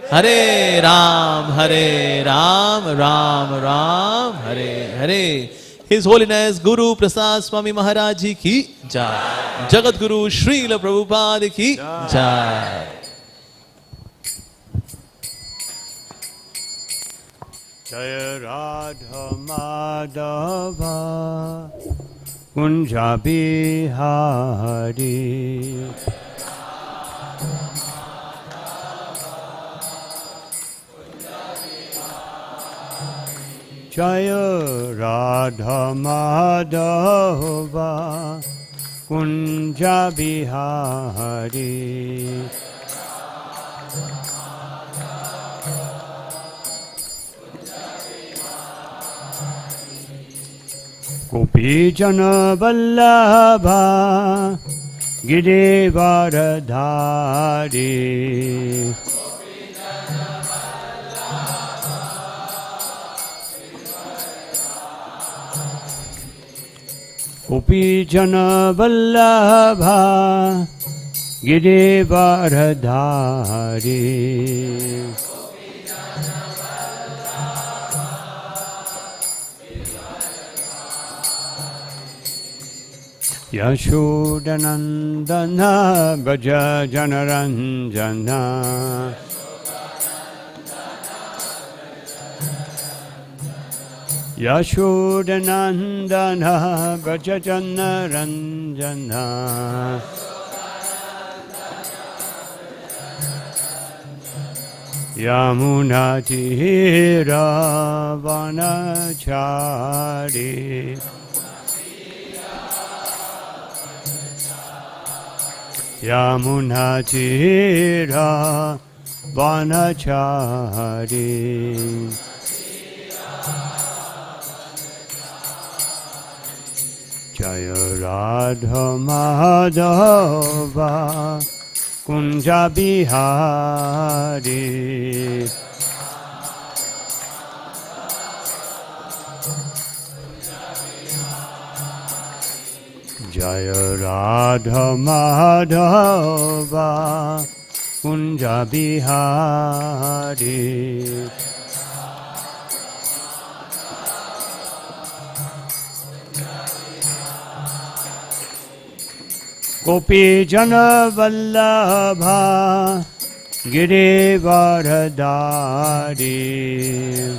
Hare Ram, Ram Ram, Hare Hare. His Holiness Guru Prasad Swami Maharaj ji ki jai. Jagat Guru Srila Prabhupada ki jai. Jaya Radha Madhava Kunja Bihari Jaya Radha Madhava Kunja Bihari Gopi Jana Vallabha Girivaradhari Gopi Jana Vallabha Girivaradhari Yashodanandana Braja Janaranjana Yashodanandana Braja Janaranjana Yamunatira Vanachari Yamunatira Vanachari Jaya Radha Madhava Kunja Bihari Jaya Radha Madhava Kunja Bihari Gopi Jana Vallabha Girivaradhari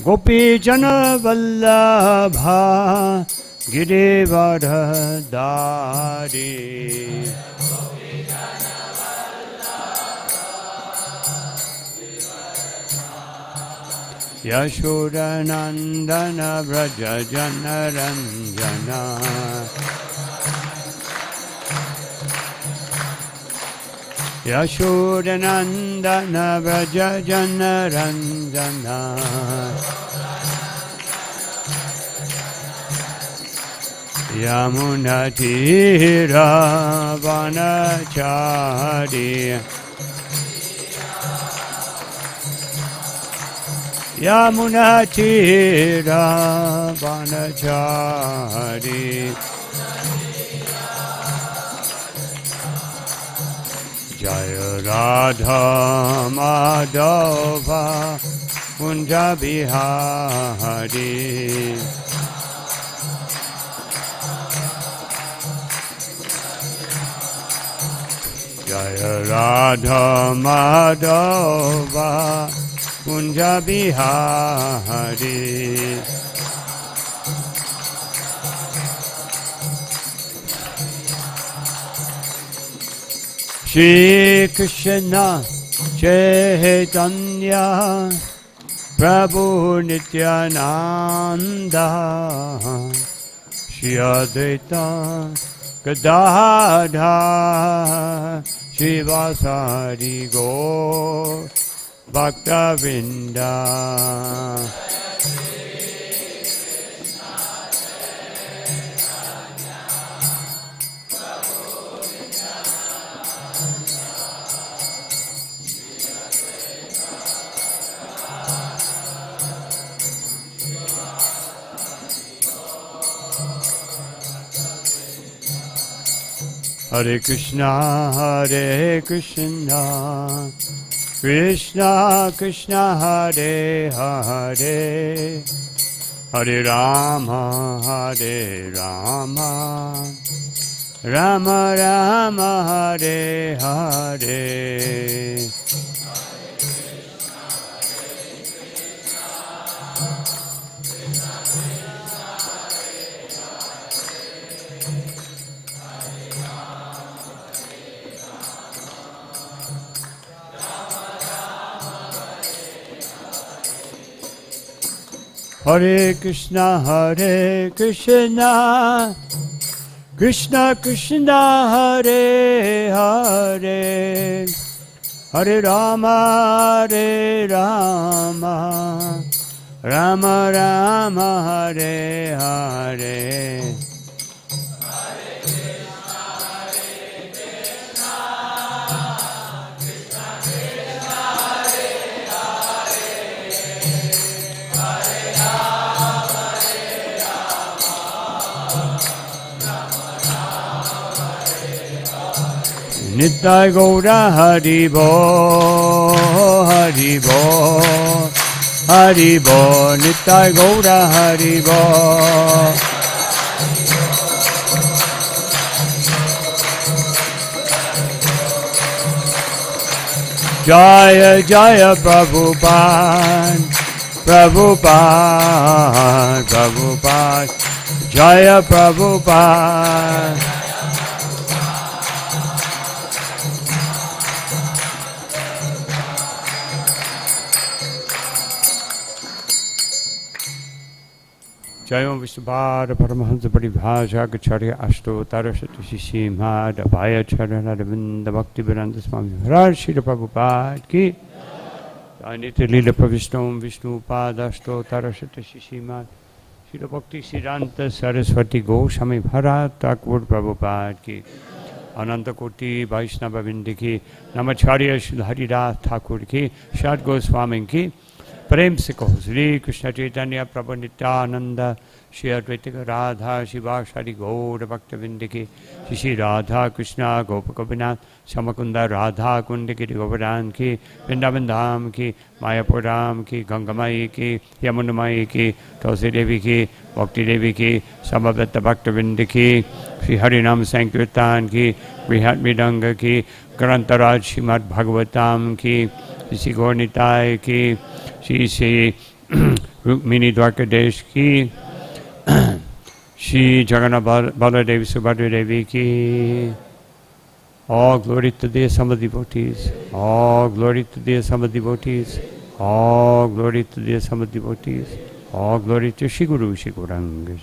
Gopi Jana Vallabha Girivaradhari Yashodanandana Braja Janaranjana Yashodanandana Braja Janaranjana Yamunatira Vanachari Yamunatira Vanachari Jaya Radha Madhava Kunja Bihari Jaya Radha Madhava Kunja Bihari Shri Krishna Chaitanya Prabhu Nityananda Shri Advaita Gadadhar Shivasari Gaur Bhakta Vrinda Hare Krishna, Krishna Krishna, Hare Hare, Hare Rama, Rama Rama, Hare Hare. Hare Krishna, Krishna Krishna, Hare Hare, Hare Rama, Rama Rama, Hare Hare. Nittai Gaura Haribo, Haribo, Nittai Gaura Haribo. Jaya Jaya Prabhupada, Jaya Prabhupada. Jayam Vishnupada Paramahansa Paribhaja Gacharya Ashto Tarasati Shishimad Abhaya Charana Ravinda Bhakti Vedanta Swami Maharaj Srila Prabhupada Ki Nitya Lila Pravishnom Vishnu Padashto Tarasati Shishimad Srila Bhakti Siddhanta Saraswati Goswami Bharat Thakur Prabhupada Ki Ananta Koti Vaishnava Vindi Ki Namacharya Srila Haridas Thakur Ki Shad Goswami Ki प्रेम से कहो श्री कृष्ण चैतन्य प्रभु नित्यानंद श्री अद्वैत राधा शिवासादि गौर भक्तवृंद की श्री राधा कृष्ण गोप गोपीनाथ श्यामकुंद राधा कुंड की गोवर्धन की वृंदावन धाम की मायापुर धाम की गंगामाई की यमुनामाई की तुलसी देवी की भक्ति देवी की समवेत भक्तवृंद की श्री हरिनाम संकीर्तन की बृहद मृदंग की ग्रंथराज श्रीमद् भागवतम की श्री गौर निताय की श्री श्री रुक्मिणी द्वारकाधीश की Shri Jagannath Baladevi Subhadra Devi की. All glory to the assembled devotees. All glory to the assembled devotees. All glory to the assembled devotees. All glory to Shri Guru Shri Gauranga.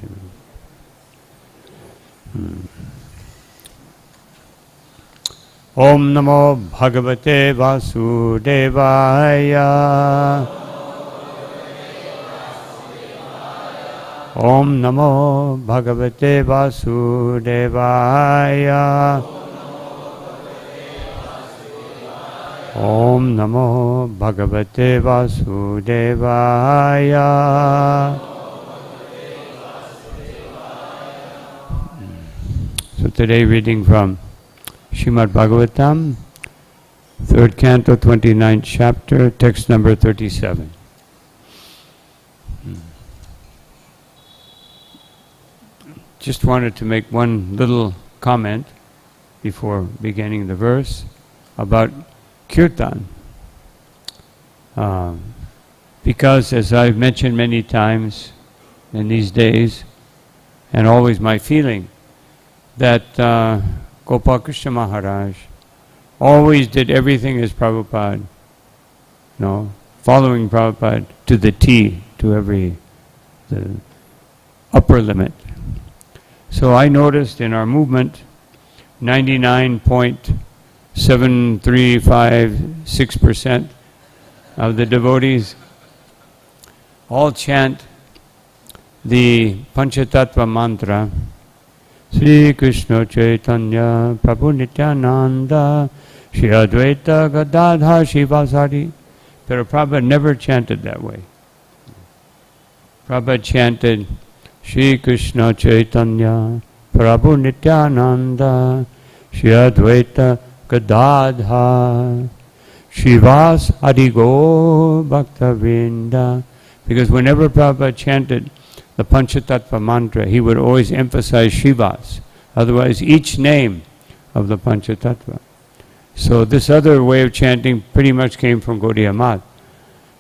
Om Namo Bhagavate Vasudevaya. Om Namo Bhagavate Vasudevaya. Om Namo Bhagavate Vasudevaya. So today reading from Srimad-Bhagavatam, 3rd Canto, 29th chapter, text number 37. Just wanted to make one little comment before beginning the verse about kirtan. Because as I've mentioned many times in these days, and always my feeling, that Gopal Krishna Maharaj always did everything as Prabhupada, following Prabhupada to the T, to the upper limit. So I noticed in our movement, 99.7356% of the devotees all chant the Panchatattva mantra, Sri Krishna Chaitanya Prabhu Nityananda Shri Advaita Gadadha Shivasari. But Prabhupada never chanted that way. Prabhupada chanted Shri Krishna Chaitanya Prabhu Nityananda Shri Advaita Gadadha Srivas Adigo Bhaktavinda. Because whenever Prabhupada chanted the Panchatattva mantra, he would always emphasize Srivas, otherwise each name of the Panchatattva. So this other way of chanting pretty much came from Gaudiya Math.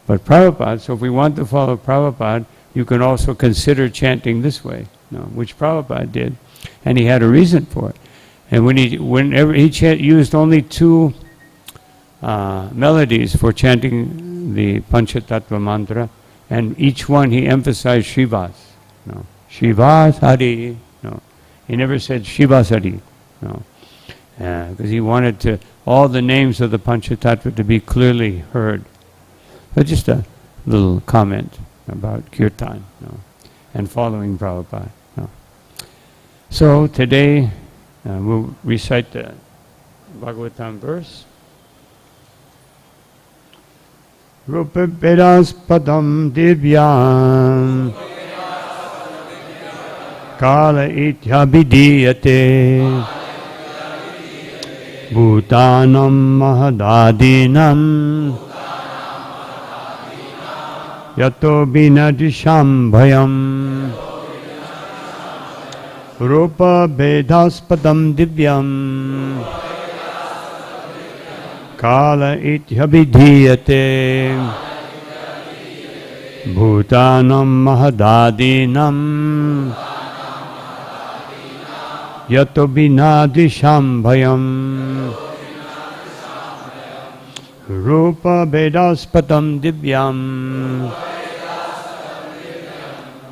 But Prabhupada, so if we want to follow Prabhupada, you can also consider chanting this way, which Prabhupada did, and he had a reason for it. And whenever he used only two melodies for chanting the Panchatattva mantra, and each one he emphasized Srivas. Srivas Hari. He never said Srivas Hari. Because he wanted all the names of the Panchatattva to be clearly heard. But just a little comment about kirtan and following Prabhupada. So today we'll recite the Bhagavatam verse. Rupa Vedas Padam Divyam Kala Ityabhidiyate Bhutanam Mahadadinam Yato Binadisham Bhayam Rupa Vedas Padam Divyam Kala Ityabhidiyate Bhutanam Mahadadinam Yato Binadisham Bhayam Rupa Vedaspatam Divyam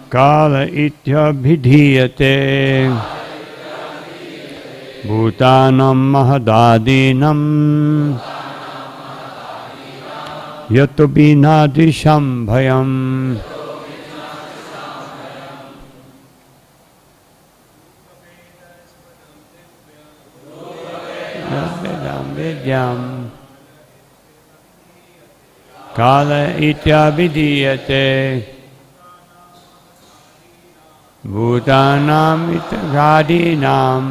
Kala Ityabhidiyate Bhutanam Mahadadinam Yato Binadisham Bhayam Vidyam Kala Ityabhidiyate Bhutanam Itagadinam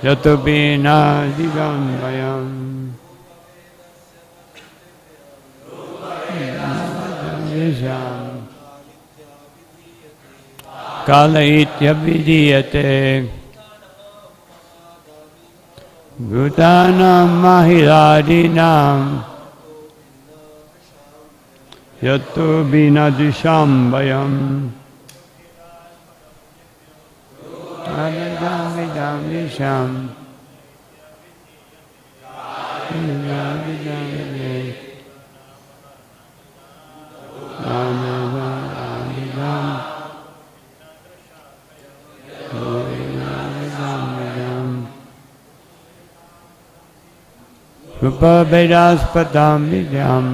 Yato Binadisham Bhayam Kala Ityabhidiyate Bhutanam Mahidadinam Yato Binadisham Bhayam Adadamidamisham Rupa Vedaspatam Vidyam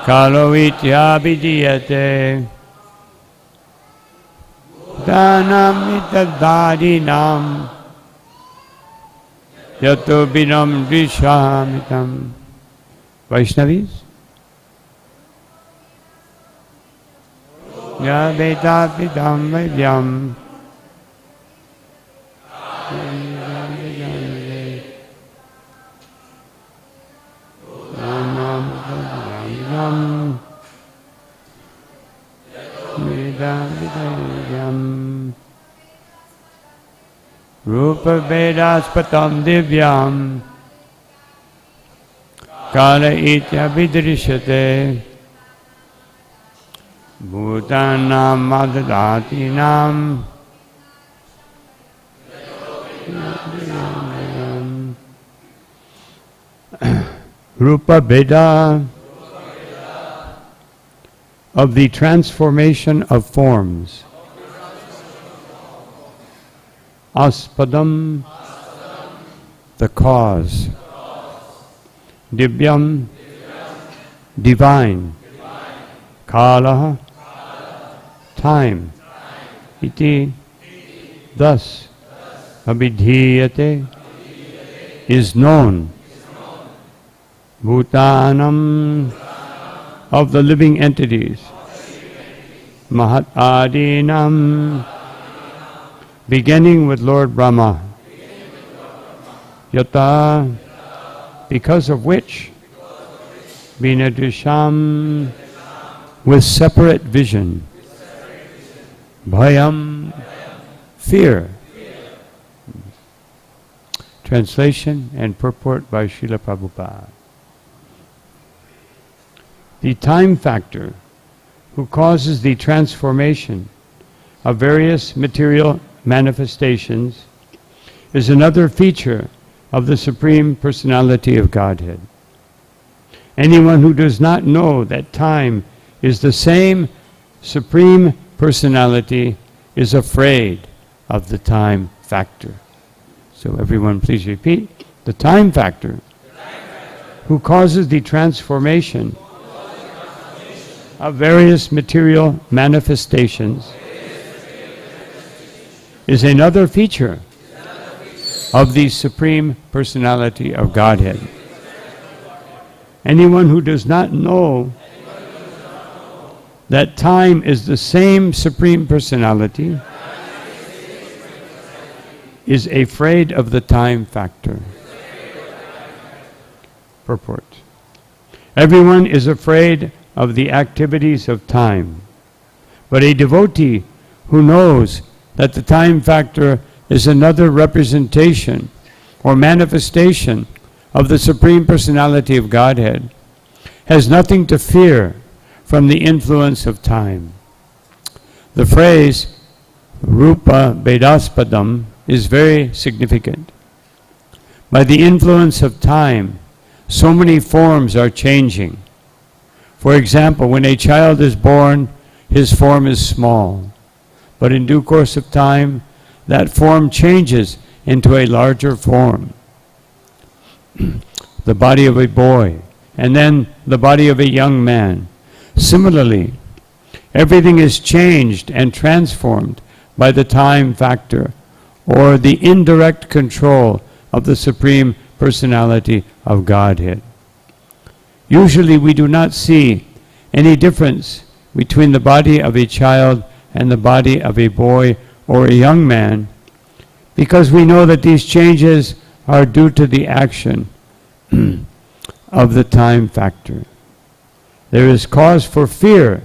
Kalo Ityabhidiyate Dhanam Itadadinam Yato Binam Dishamitam. Vaishnavis? Yabetapitam Vidyam Rupa Vedaspatam Divyam Kala Ityabhidrishate Bhutanam Madadatinam Rupa Veda of the transformation of forms. Aspadam, the cause. Divyam, divine. Kala, time. Iti, thus. Abhidhiyate, is known. Bhutanam, of the living entities. Mahat Adinam, beginning with Lord Brahma, yata, because of which, vinadrisham, with separate vision, bhayam, fear. Translation and purport by Srila Prabhupada. The time factor, who causes the transformation of various material manifestations, is another feature of the Supreme Personality of Godhead. Anyone who does not know that time is the same Supreme Personality is afraid of the time factor. So everyone please repeat. The time factor, who causes the transformation of various material manifestations, is another feature of the Supreme Personality of Godhead. Anyone who does not know that time is the same Supreme Personality is afraid of the time factor. Purport. Everyone is afraid of the activities of time, but a devotee who knows that the time factor is another representation or manifestation of the Supreme Personality of Godhead has nothing to fear from the influence of time. The phrase Rupa Vedaspadam is very significant. By the influence of time, so many forms are changing. For example, when a child is born, his form is small. But in due course of time, that form changes into a larger form. The body of a boy, and then the body of a young man. Similarly, everything is changed and transformed by the time factor, or the indirect control of the Supreme Personality of Godhead. Usually we do not see any difference between the body of a child and the body of a boy or a young man, because we know that these changes are due to the action of the time factor. There is cause for fear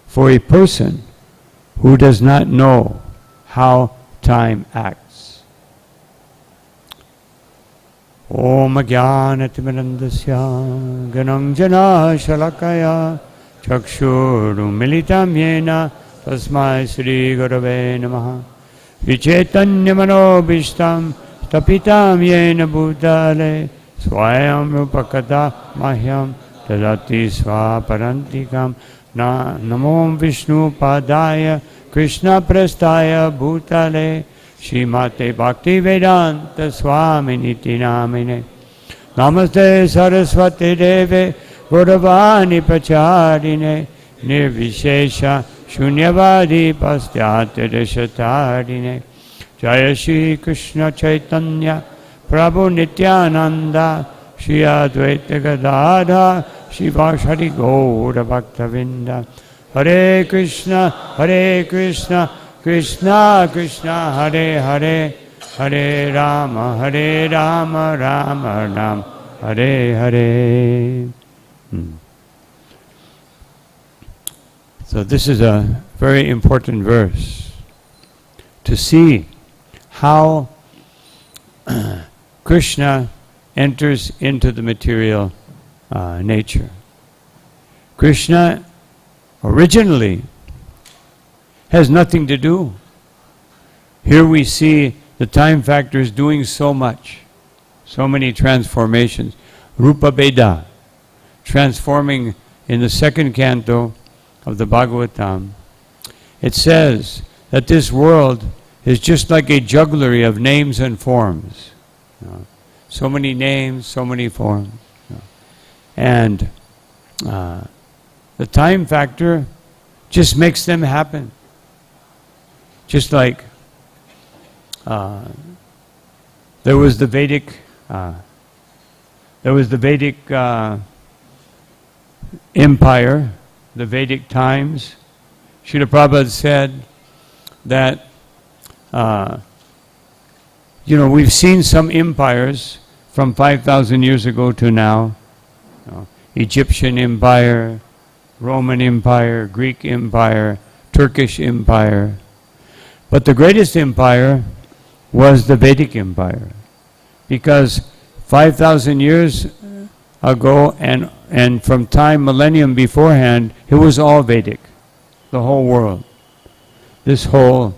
for a person who does not know how time acts. Om Jnanatimidandasya Gananjana Shalakaya Chakshuru Militam Yena Tasmai Sri Gurave Namaha Vichaitanya Manobishtam Tapitam Yena Bhutale Swayam Rupakata Mahyam Tadati Swaparantikam Namo Vishnu Padaya Krishna Prastaya Bhutale Srimate Bhakti Vedanta Swami Niti Namine Namaste Saraswati Deve Gauravani Pacharine Nirvishesha Shunyavadi Pastyate Deshatarine Jaya Shri Krishna Chaitanya Prabhu Nityananda Shri Advaita Gadadha Shiva Shri Gaura Bhaktavinda Hare Krishna Krishna Krishna Hare Hare Hare Rama Rama Rama Hare Hare. So this is a very important verse to see how Krishna enters into the material nature. Krishna originally has nothing to do. Here we see the time factor is doing so much, so many transformations. Rupa Veda, transforming in the second canto of the Bhagavatam. It says that this world is just like a jugglery of names and forms. So many names, so many forms. And the time factor just makes them happen. Just like there was the Vedic empire, the Vedic times. Srila Prabhupada said that we've seen some empires from 5,000 years ago to now. Egyptian Empire, Roman Empire, Greek Empire, Turkish Empire. But the greatest empire was the Vedic Empire, because 5,000 years ago and from time millennium beforehand, it was all Vedic, the whole world. This whole,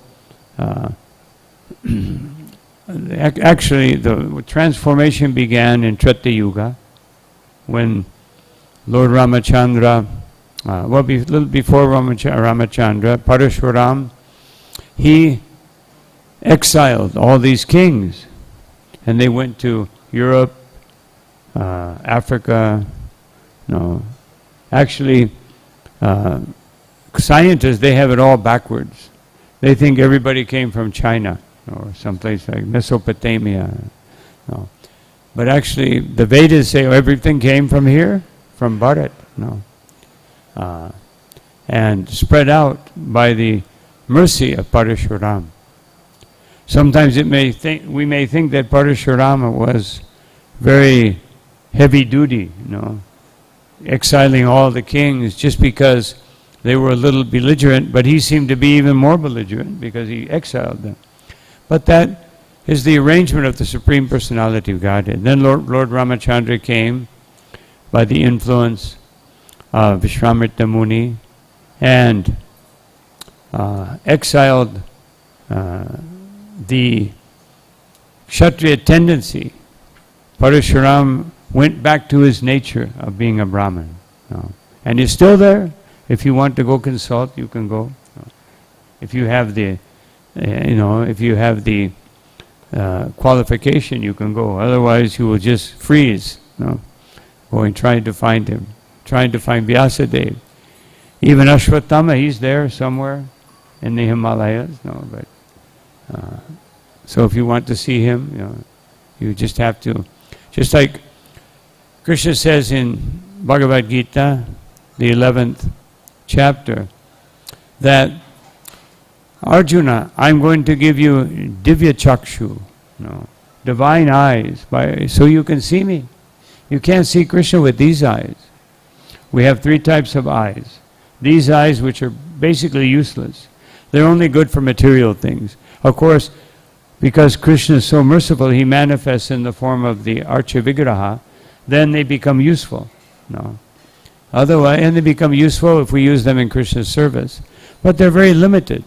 actually the transformation began in Treta Yuga, when Lord Ramachandra, a little before Ramachandra, Parashuram, he exiled all these kings, and they went to Europe, Africa. No, actually, scientists, they have it all backwards. They think everybody came from China or someplace like Mesopotamia. No. But actually, the Vedas say everything came from here, from Bharat. No. And spread out by the mercy of Parashuram. Sometimes we may think that Parashurama was very heavy duty, exiling all the kings just because they were a little belligerent, but he seemed to be even more belligerent because he exiled them. But that is the arrangement of the Supreme Personality of Godhead. Then Lord Ramachandra came by the influence of Vishwamitra Muni and exiled the Kshatriya tendency. Parashuram went back to his nature of being a Brahmin. And he's still there. If you want to go consult, you can go. If you have the, qualification, you can go. Otherwise, you will just freeze, going trying to find him, trying to find Vyasadeva. Even Ashwatthama, he's there somewhere in the Himalayas. So if you want to see him, you just have to, just like Krishna says in Bhagavad Gita, the 11th chapter, that Arjuna, I'm going to give you divya chakshu, divine eyes, so you can see me. You can't see Krishna with these eyes. We have 3 types of eyes. These eyes, which are basically useless. They're only good for material things. Of course, because Krishna is so merciful, he manifests in the form of the Archa Vigraha, then they become useful. Otherwise, and they become useful if we use them in Krishna's service. But they're very limited.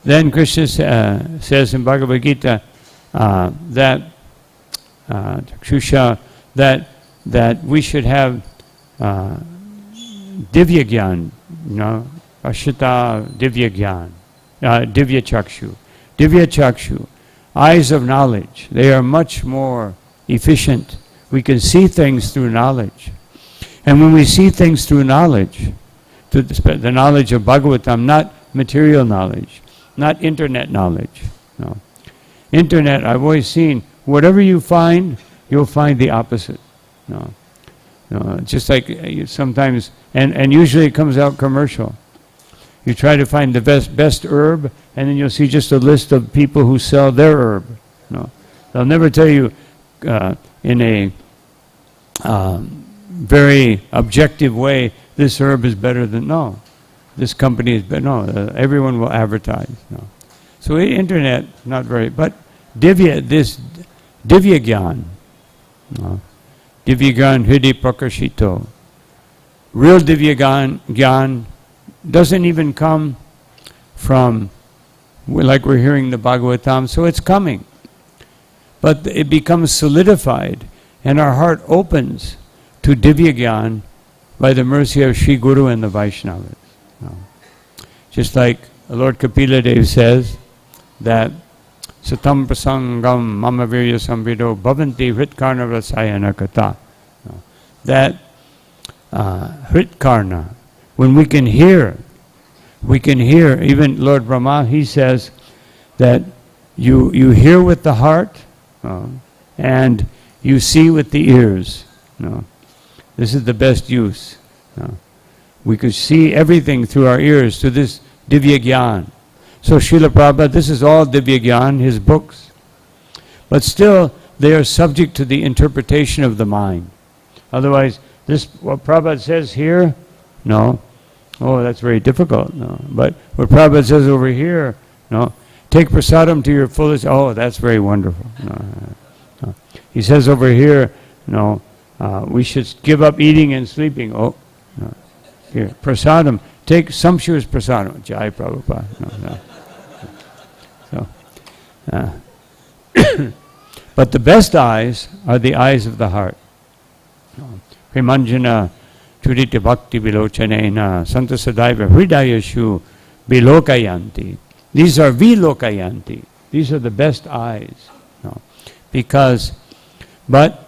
Then Krishna says in Bhagavad Gita that we should have divya gyan, ashita divya gyan, divya chakshu. Divya chakshu, eyes of knowledge. They are much more efficient. We can see things through knowledge. And when we see things through knowledge, the knowledge of Bhagavatam, not material knowledge, not internet knowledge. Internet, I've always seen, whatever you find, you'll find the opposite. Just like sometimes, and usually it comes out commercial. You try to find the best herb, and then you'll see just a list of people who sell their herb. They'll never tell you in a very objective way, this herb is better than, this company is better. Everyone will advertise. So internet, not very, but divya gyan. Divya gyan hridi prakashito. Real divya gyan doesn't even come from, like we're hearing the Bhagavatam, so it's coming. But it becomes solidified, and our heart opens to divya gyan by the mercy of Sri Guru and the Vaishnavas. Just like Lord Kapila Dev says that Satam prasangam mama virya samvido bhavanti hritkarna rasayana kata. That hritkarna, when we can hear, even Lord Brahma, he says that you hear with the heart and you see with the ears. This is the best use. We could see everything through our ears, through this divya gyan. So Srila Prabhupada, this is all Divya Gyan, his books. But still, they are subject to the interpretation of the mind. Otherwise, this, what Prabhupada says here, no. Oh, that's very difficult. No. But what Prabhupada says over here, no. Take prasadam to your fullest. Oh, that's very wonderful. No. He says over here, no, we should give up eating and sleeping. Oh, no. Here, prasadam. Take sumptuous prasadam. Jai Prabhupada. No. So, but the best eyes are the eyes of the heart. Premanjana Churita Bhakti Vilochanena Santa Sadaiva Hridayashu Vilokayanti. These are Vilokayanti. These are the best eyes. No. Because, but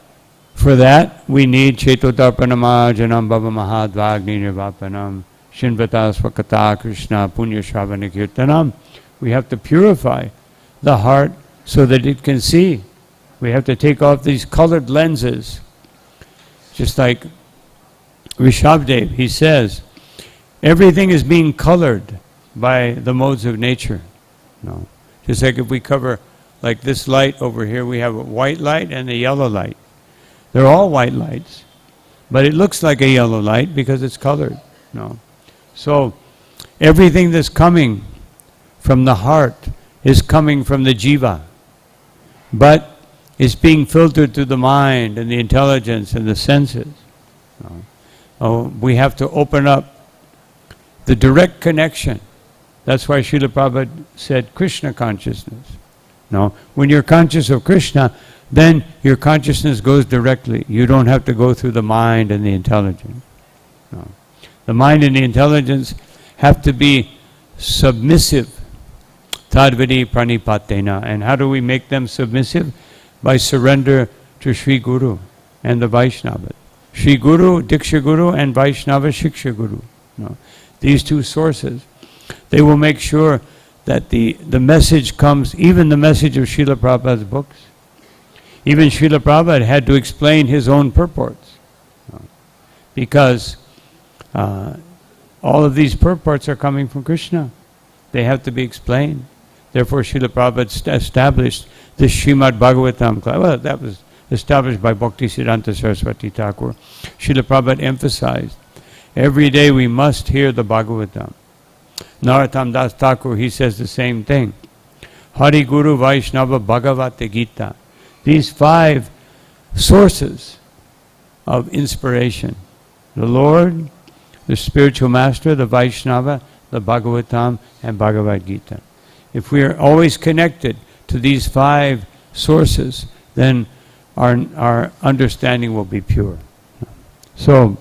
for that we need Chetotarpanama Janam Bhava Mahadvagni Nirvapanam Shinvata Swakata Krishna Punya Shravana Kirtanam. We have to purify the heart so that it can see. We have to take off these colored lenses. Just like Rishabdev, he says, everything is being colored by the modes of nature. No. Just like if we cover, like this light over here, we have a white light and a yellow light. They're all white lights, but it looks like a yellow light because it's colored. No. So everything that's coming from the heart is coming from the jiva, but it's being filtered through the mind and the intelligence and the senses. No. Oh, we have to open up the direct connection. That's why Srila Prabhupada said Krishna consciousness. No, when you're conscious of Krishna, then your consciousness goes directly. You don't have to go through the mind and the intelligence. No. The mind and the intelligence have to be submissive. Tadvidi pranipatena. And how do we make them submissive? By surrender to Sri Guru and the Vaishnava. Sri Guru, Diksha Guru, and Vaishnava Shiksha Guru. No. These two sources, they will make sure that the message comes, even the message of Srila Prabhupada's books. Even Srila Prabhupada had to explain his own purports. No. Because all of these purports are coming from Krishna. They have to be explained. Therefore, Srila Prabhupada established this Srimad-Bhagavatam class. Well, that was established by Bhaktisiddhanta Saraswati Thakur. Srila Prabhupada emphasized, every day we must hear the Bhagavatam. Narottam Das Thakur, he says the same thing. Hari Guru Vaishnava Bhagavata Gita. These 5 sources of inspiration. The Lord, the spiritual master, the Vaishnava, the Bhagavatam, and Bhagavad Gita. If we are always connected to these 5 sources, then our understanding will be pure. So,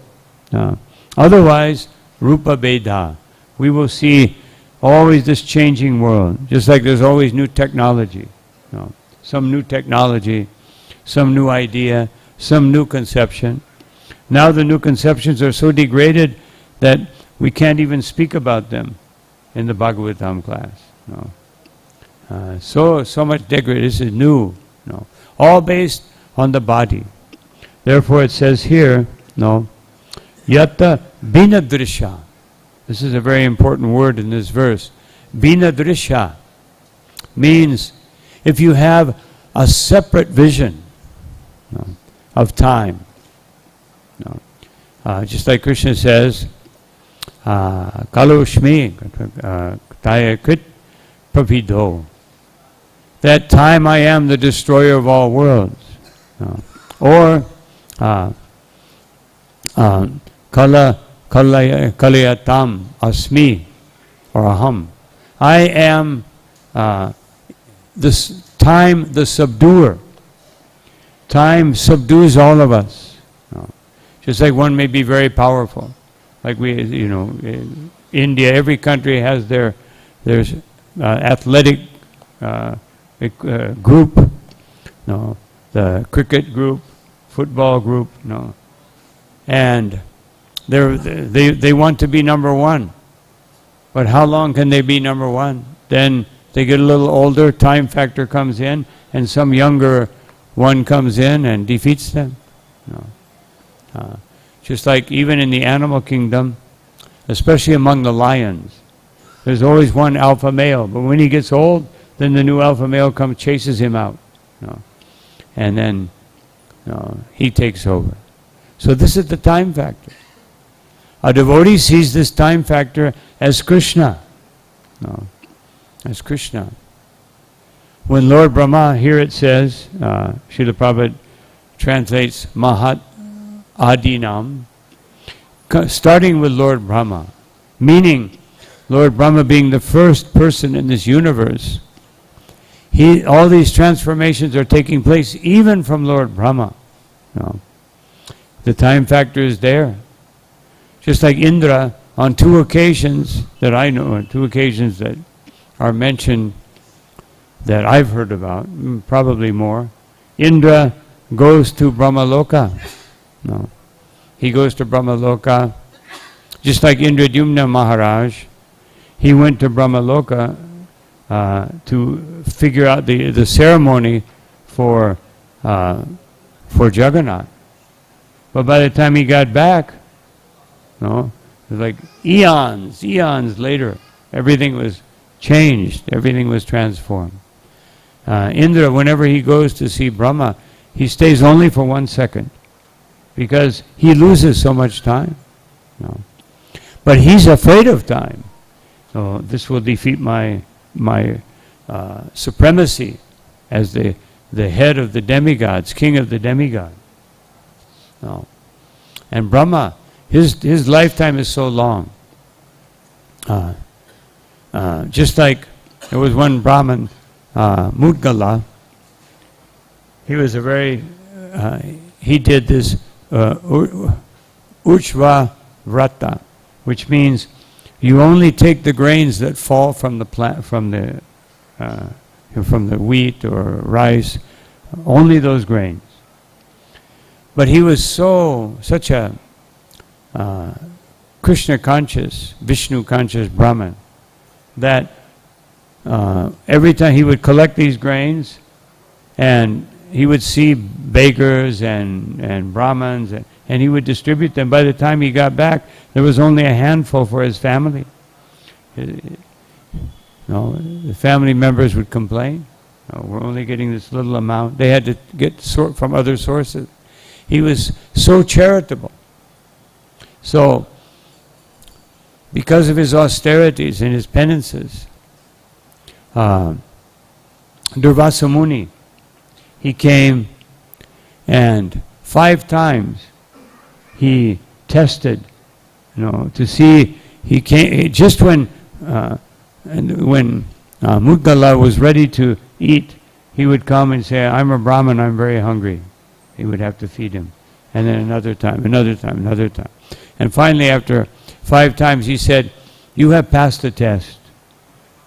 otherwise, Rupa Beda. We will see always this changing world, just like there's always new technology. Some new technology, some new idea, some new conception. Now the new conceptions are so degraded that we can't even speak about them in the Bhagavatam class. So much degraded. This is new. All based on the body. Therefore it says here, Yatta Bina Drisha. This is a very important word in this verse. Bina Drisha means if you have a separate vision of time. Just like Krishna says, Kaloshmi Tayakrit Pravido. That time I am the destroyer of all worlds. Or Kalayatam Asmi or Aham. I am this time the subduer. Time subdues all of us. Just like one may be very powerful. Like in India, every country has their athletic group. The cricket group, football group. And they want to be number one. But how long can they be number one? Then they get a little older, time factor comes in, and some younger one comes in and defeats them. Just like even in the animal kingdom, especially among the lions, There's always one alpha male, but when he gets old, then the new alpha male comes, chases him out. And then he takes over. So this is the time factor. A devotee sees this time factor as Krishna. As Krishna. When Lord Brahma, here it says, Srila Prabhupada translates Mahat Adinam, starting with Lord Brahma, meaning Lord Brahma being the first person in this universe. All these transformations are taking place even from Lord Brahma. The time factor is there. Just like Indra, on 2 occasions that I know, on 2 occasions that are mentioned that I've heard about, probably more, Indra goes to Brahmaloka. He goes to Brahmaloka, just like Indradyumna Maharaj. He went to Brahmaloka to figure out the ceremony for Jagannath. But by the time he got back, it was like eons later, everything was changed, everything was transformed. Indra, whenever he goes to see Brahma, he stays only for 1 second because he loses so much time. But he's afraid of time. So this will defeat my supremacy as the head of the demigods, king of the demigods. And Brahma, his lifetime is so long. Just like there was one Brahmin, Mudgala, he was a very, he did this Uchva Vrata, which means you only take the grains that fall from the plant, from the wheat or rice, only those grains. But he was such a Krishna conscious, Vishnu conscious Brahmin that every time he would collect these grains and he would see beggars and Brahmins and he would distribute them. By the time he got back, there was only a handful for his family. The family members would complain. We're only getting this little amount. They had to get from other sources. He was so charitable. So, because of his austerities and his penances, Durvasa Muni, he came and 5 times he tested, to see. He came just when Mudgala was ready to eat, he would come and say, "I'm a Brahmin, I'm very hungry." He would have to feed him. And then another time. And finally, after 5 times, he said, "You have passed the test.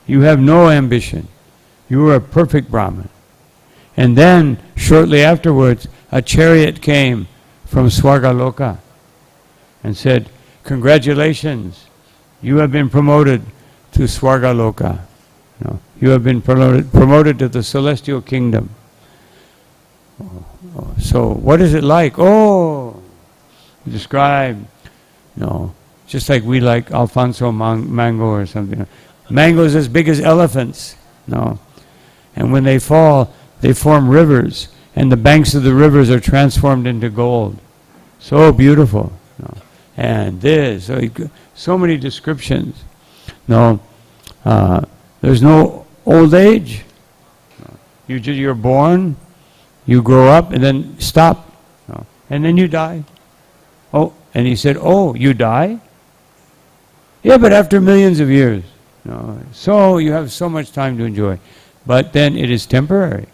You have no ambition. You are a perfect Brahmin." And then, shortly afterwards, a chariot came from Swargaloka and said, "Congratulations, you have been promoted to Swargaloka. You have been promoted to the celestial kingdom." So what is it like? Describe, just like we like Alfonso mango or something. Mangoes as big as elephants. And when they fall, they form rivers, and the banks of the rivers are transformed into gold. So beautiful. And this, so many descriptions. There's no old age. You're born, you grow up, and then stop. And then you die. And he said, you die? Yeah, but after millions of years. So you have so much time to enjoy. But then it is temporary.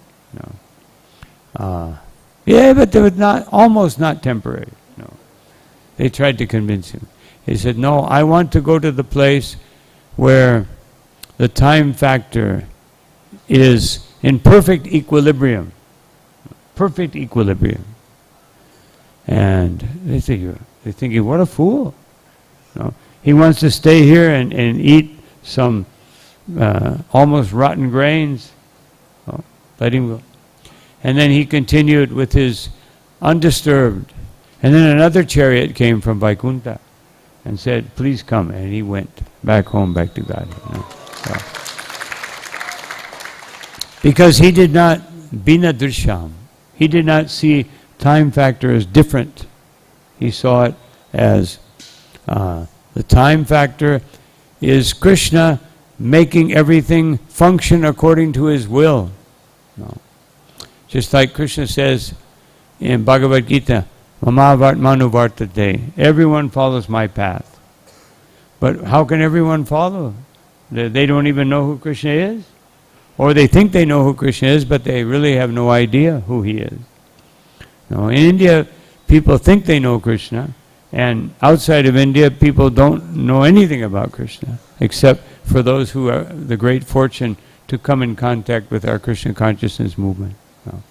Yeah, but they were almost not temporary. They tried to convince him. He said, "No, I want to go to the place where the time factor is in perfect equilibrium." Perfect equilibrium. And they're thinking, what a fool. He wants to stay here and eat some almost rotten grains. Let him go. And then he continued with his undisturbed. And then another chariot came from Vaikuntha and said, please come. And he went back home, back to God. So. Because he did not, bina drisham, he did not see time factor as different. He saw it as the time factor is Krishna making everything function according to his will. No. Just like Krishna says in Bhagavad Gita, Mama Vartmanu Vartate, everyone follows my path. But how can everyone follow? They don't even know who Krishna is? Or they think they know who Krishna is, but they really have no idea who he is. No, in India, people think they know Krishna, and outside of India, people don't know anything about Krishna, except for those who have the great fortune to come in contact with our Krishna consciousness movement. No.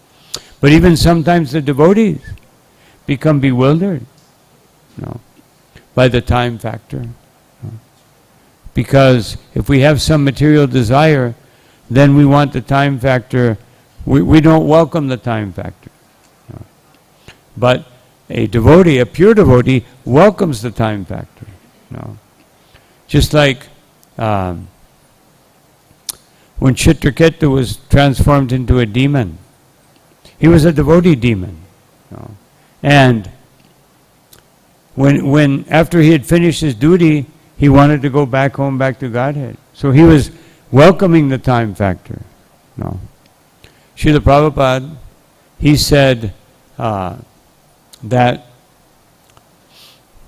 But even sometimes the devotees become bewildered, by the time factor. Because if we have some material desire, then we want the time factor. We don't welcome the time factor. But a devotee, a pure devotee, welcomes the time factor. Just like when Chitraketu was transformed into a demon, he was a devotee demon. And when after he had finished his duty, he wanted to go back home, back to Godhead. So he was welcoming the time factor. Srila Prabhupada, he said that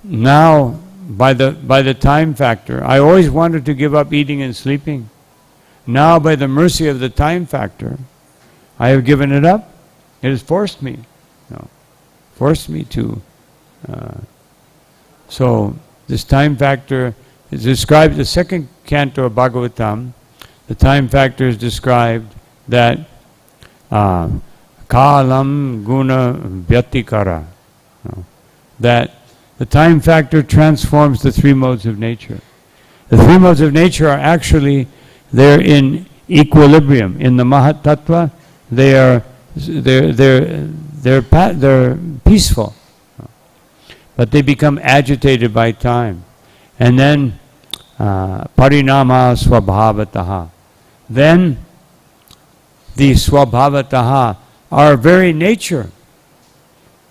now by the time factor, I always wanted to give up eating and sleeping. Now by the mercy of the time factor, I have given it up. It has forced me. Forced me to. So this time factor is described in the second canto of Bhagavatam. The time factor is described that kalam guna vyatikara, that the time factor transforms the three modes of nature. The three modes of nature are actually, they're in equilibrium. In the Mahat Tattva, they're peaceful, but they become agitated by time. And then parinama swabhavataha. Then the swabhavataha, our very nature,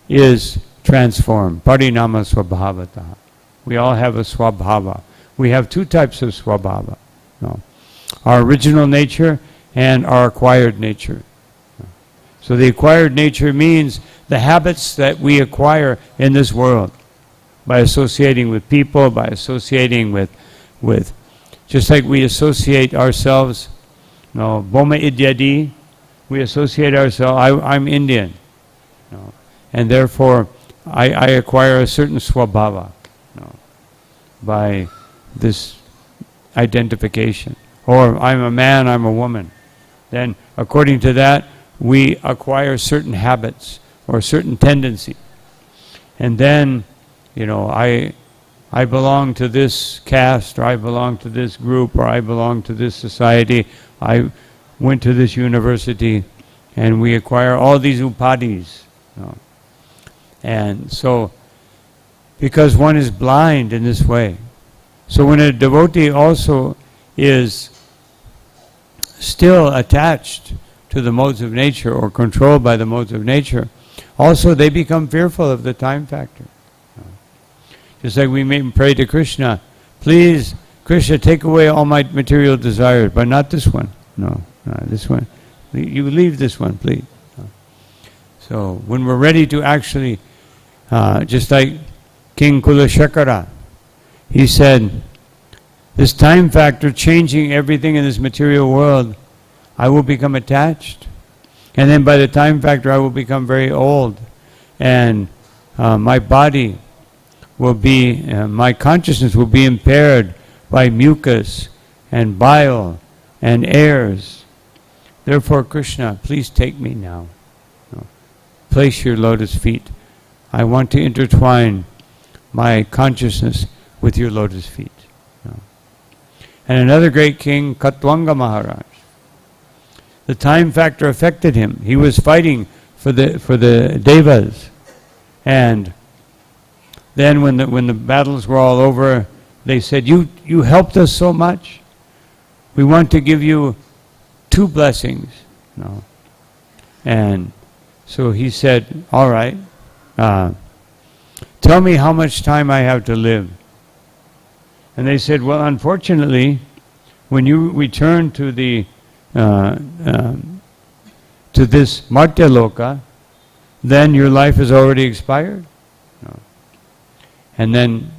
is transformed. Parinama swabhavataha. We all have a swabhava. We have two types of swabhava. Our original nature and our acquired nature. So the acquired nature means the habits that we acquire in this world by associating with people, by associating with just like we associate ourselves, Boma Idyadi, we associate ourselves, I'm Indian, and therefore I acquire a certain swabhava by this identification. Or I'm a man, I'm a woman. Then according to that, we acquire certain habits or certain tendencies. And then, I belong to this caste, or I belong to this group, or I belong to this society. I went to this university, and we acquire all these upadhis. And so, because one is blind in this way. So when a devotee also is still attached to the modes of nature or controlled by the modes of nature, also they become fearful of the time factor. Just like we may pray to Krishna, please, Krishna, take away all my material desires, but not this one. No, this one. You leave this one, please. So when we're ready to actually, just like King Kulashekara, he said, this time factor changing everything in this material world, I will become attached. And then by the time factor, I will become very old. And my body will be, my consciousness will be impaired by mucus and bile and airs. Therefore, Krishna, please take me now. Place your lotus feet. I want to intertwine my consciousness with your lotus feet. And another great king, Katwanga Maharaj, the time factor affected him. He was fighting for the devas, and then when the battles were all over, they said, you helped us so much. We want to give you 2 blessings. No. And so he said, all right, tell me how much time I have to live. And they said, well, unfortunately, when you return to the to this Martya Loka, then your life has already expired. No. And then,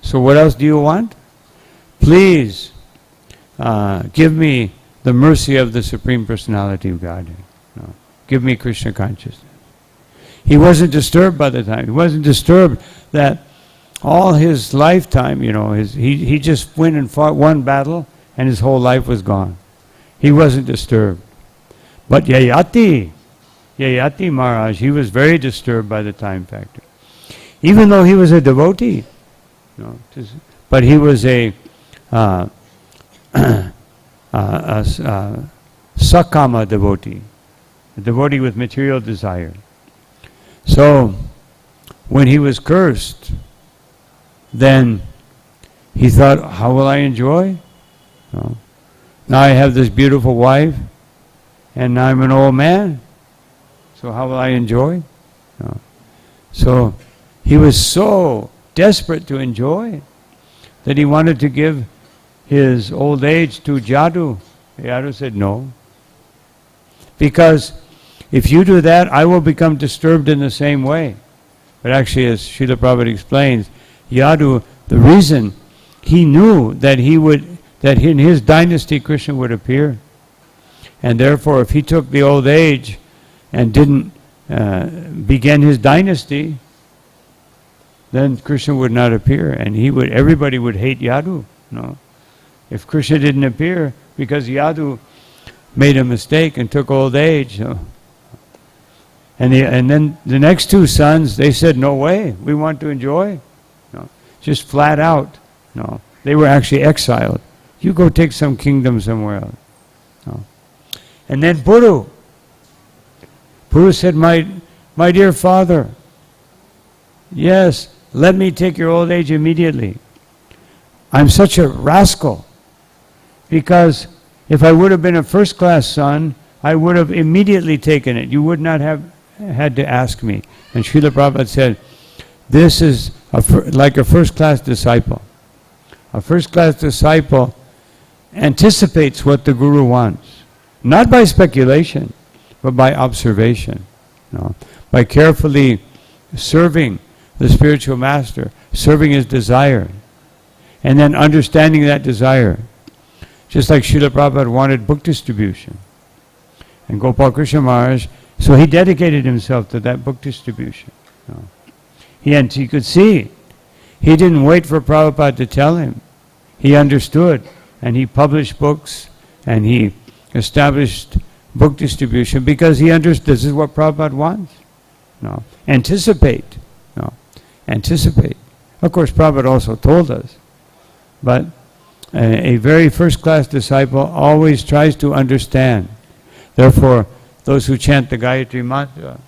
so what else do you want? Please give me the mercy of the Supreme Personality of Godhead. No. Give me Krishna consciousness. He wasn't disturbed by the time. He wasn't disturbed that all his lifetime, he just went and fought one battle and his whole life was gone. He wasn't disturbed. But Yayati Maharaj, he was very disturbed by the time factor. Even though he was a devotee, but he was a sakama devotee, a devotee with material desire. So, when he was cursed, then he thought, how will I enjoy? No. Now I have this beautiful wife, and now I'm an old man, so how will I enjoy? No. So, he was so desperate to enjoy that he wanted to give his old age to Jadu. Jadu said, no. Because if you do that, I will become disturbed in the same way. But actually, as Srila Prabhupada explains, Yadu, the reason he knew that that in his dynasty Krishna would appear, and therefore if he took the old age and didn't begin his dynasty, then Krishna would not appear, and everybody would hate Yadu. No, if Krishna didn't appear because Yadu made a mistake and took old age. No. And then the next 2 sons, they said, no way, we want to enjoy. No, just flat out. No, they were actually exiled. You go take some kingdom somewhere else. No. And then Puru said, my dear father, yes, let me take your old age immediately. I'm such a rascal, because if I would have been a first-class son, I would have immediately taken it. You would not have had to ask me. And Srila Prabhupada said, this is like a first-class disciple. A first-class disciple anticipates what the Guru wants, not by speculation, but by observation. No? By carefully serving the spiritual master, serving his desire, and then understanding that desire. Just like Srila Prabhupada wanted book distribution. And Gopal Krishna Maharaj, so he dedicated himself to that book distribution. No. He could see. He didn't wait for Prabhupada to tell him. He understood, and he published books, and he established book distribution because he understood this is what Prabhupada wants. No. Anticipate. No. Anticipate. Of course, Prabhupada also told us, but a very first-class disciple always tries to understand. Therefore, those who chant the Gayatri Mantra,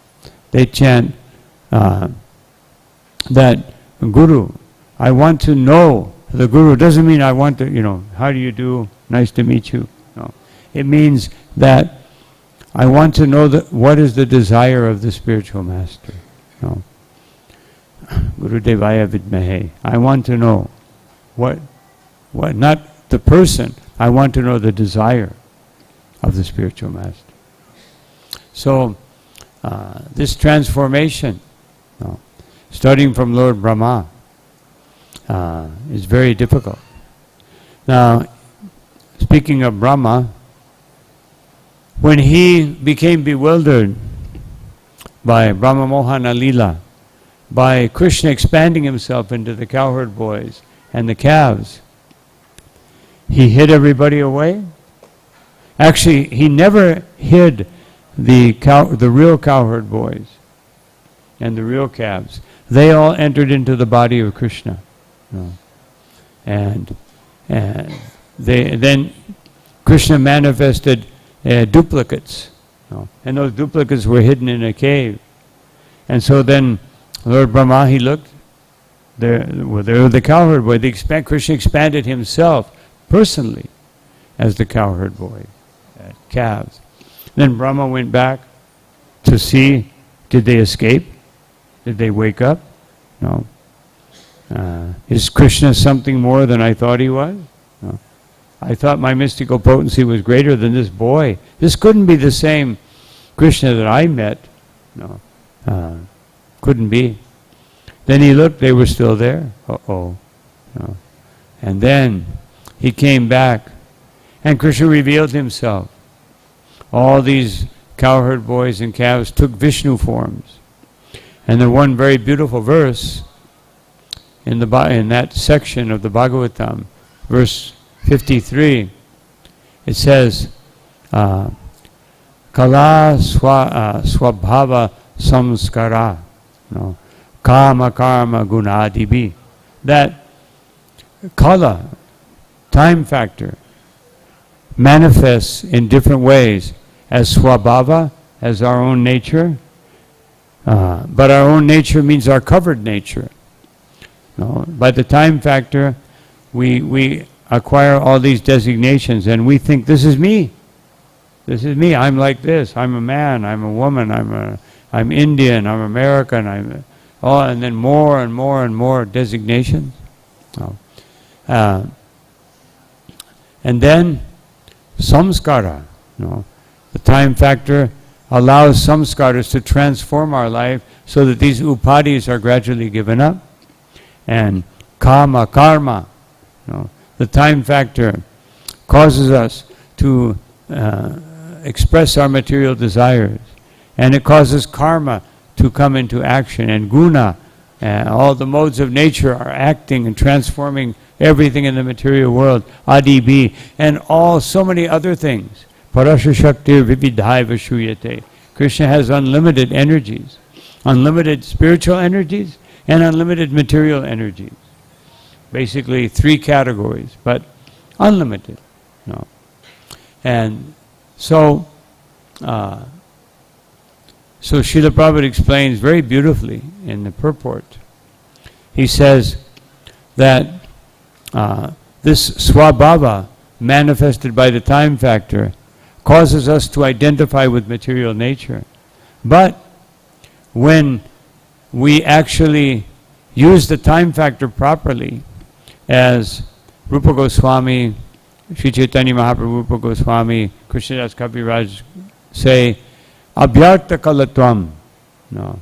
they chant that Guru, I want to know the Guru. Doesn't mean I want to, how do you do? Nice to meet you. No. It means that I want to know what is the desire of the spiritual master. No. Guru Devaya Vidmahe. I want to know what, not the person, I want to know the desire of the spiritual master. So, this transformation, starting from Lord Brahma, is very difficult. Now, speaking of Brahma, when he became bewildered by Brahma Mohana Leela, by Krishna expanding himself into the cowherd boys and the calves, he hid everybody away. Actually, he never hid the real cowherd boys and the real calves. They all entered into the body of Krishna. And then Krishna manifested duplicates. And those duplicates were hidden in a cave. And so then Lord Brahma, he looked, They're the cowherd boy. Krishna expanded himself personally as the cowherd boy at calves. Then Brahma went back to see, did they escape? Did they wake up? No. Is Krishna something more than I thought he was? No. I thought my mystical potency was greater than this boy. This couldn't be the same Krishna that I met. No. Couldn't be. Then he looked, they were still there. Uh-oh. No. And then he came back, and Krishna revealed himself. All these cowherd boys and calves took Vishnu forms. And the one very beautiful verse in that section of the Bhagavatam, verse 53, it says, Kala swabhava samskara, no, kama karma gunadibi. That kala, time factor, manifests in different ways as swabhava, as our own nature, but our own nature means our covered nature. No, by the time factor, we acquire all these designations, and we think, this is me. This is me. I'm like this. I'm a man. I'm a woman. I'm Indian. I'm American. And then more and more and more designations. No. And then samskara. No. The time factor allows samskaras to transform our life so that these upadhis are gradually given up. And karma, the time factor causes us to express our material desires. And it causes karma to come into action. And guna, all the modes of nature are acting and transforming everything in the material world. Adibi, and so many other things. Parasha Shaktir Vividhaiva Shuyate. Krishna has unlimited energies, unlimited spiritual energies, and unlimited material energies. Basically 3 categories, but unlimited. No. And so Srila Prabhupada explains very beautifully in the purport. He says that this swabhava, manifested by the time factor, causes us to identify with material nature. But when we actually use the time factor properly, as Rupa Goswami, Sri Chaitanya Mahaprabhu, Rupa Goswami, Krishnadas Kaviraj say, abhyartha kalatvam, no,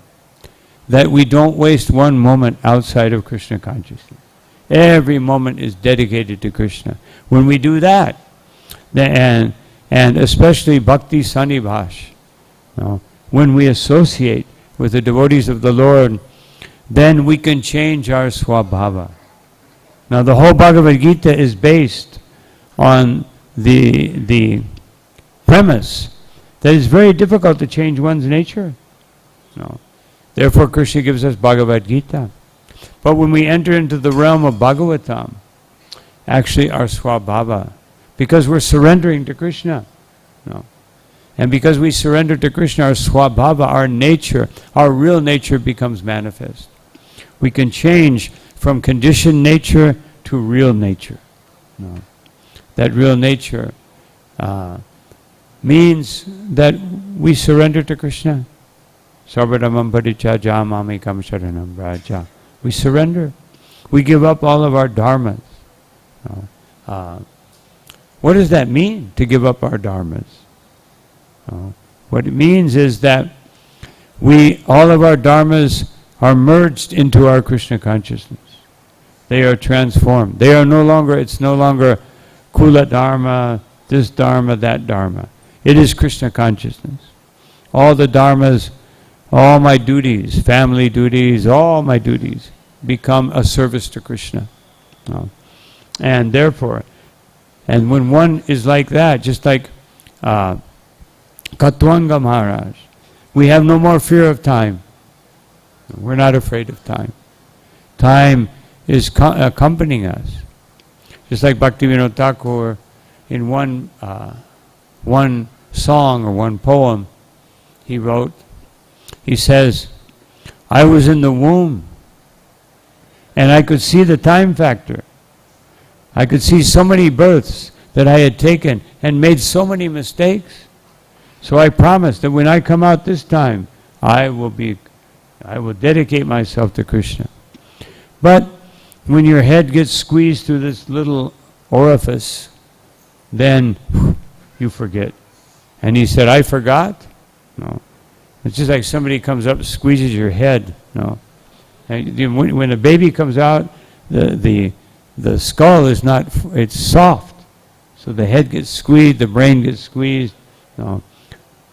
that we don't waste one moment outside of Krishna consciousness. Every moment is dedicated to Krishna. When we do that, and especially bhakti sanibhash, no, when we associate with the devotees of the Lord, then we can change our swabhava. Now the whole Bhagavad Gita is based on the premise that it's very difficult to change one's nature. No. Therefore Krishna gives us Bhagavad Gita. But when we enter into the realm of Bhagavatam, actually our swabhava, because we're surrendering to Krishna. No. And because we surrender to Krishna, our swabhava, our nature, our real nature becomes manifest. We can change from conditioned nature to real nature. No. That real nature means that we surrender to Krishna. Sarvadhamam parityajya mamekam sharanam vraja. We surrender. We give up all of our dharmas. No. What does that mean, to give up our dharmas? What it means is that all of our dharmas are merged into our Krishna consciousness. They are transformed. They are it's no longer Kula Dharma, this Dharma, that Dharma. It is Krishna consciousness. All the dharmas, all my duties, family duties, all my duties become a service to Krishna. And therefore, and when one is like that, just like Katwanga Maharaj, we have no more fear of time. We're not afraid of time. Time is accompanying us. Just like Bhaktivinoda Thakur, in one song or one poem he wrote, he says, I was in the womb And I could see the time factor. I could see so many births that I had taken and made so many mistakes. So I promised that when I come out this time, I will dedicate myself to Krishna. But when your head gets squeezed through this little orifice, then you forget. And he said, I forgot? No. It's just like somebody comes up and squeezes your head. No. And when a baby comes out, the skull is not, it's soft. So the head gets squeezed, the brain gets squeezed. No.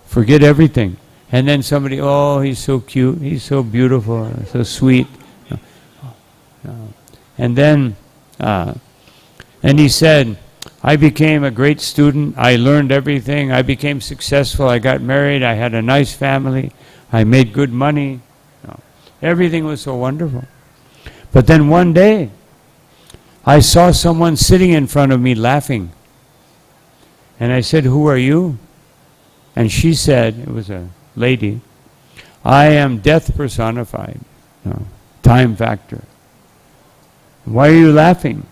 Forget everything. And then somebody, oh, he's so cute, he's so beautiful, so sweet. No. No. And then, and he said, I became a great student, I learned everything, I became successful, I got married, I had a nice family, I made good money. No. Everything was so wonderful. But then one day, I saw someone sitting in front of me laughing. And I said, who are you? And she said, it was a lady, I am death personified. No. Time factor. Why are you laughing?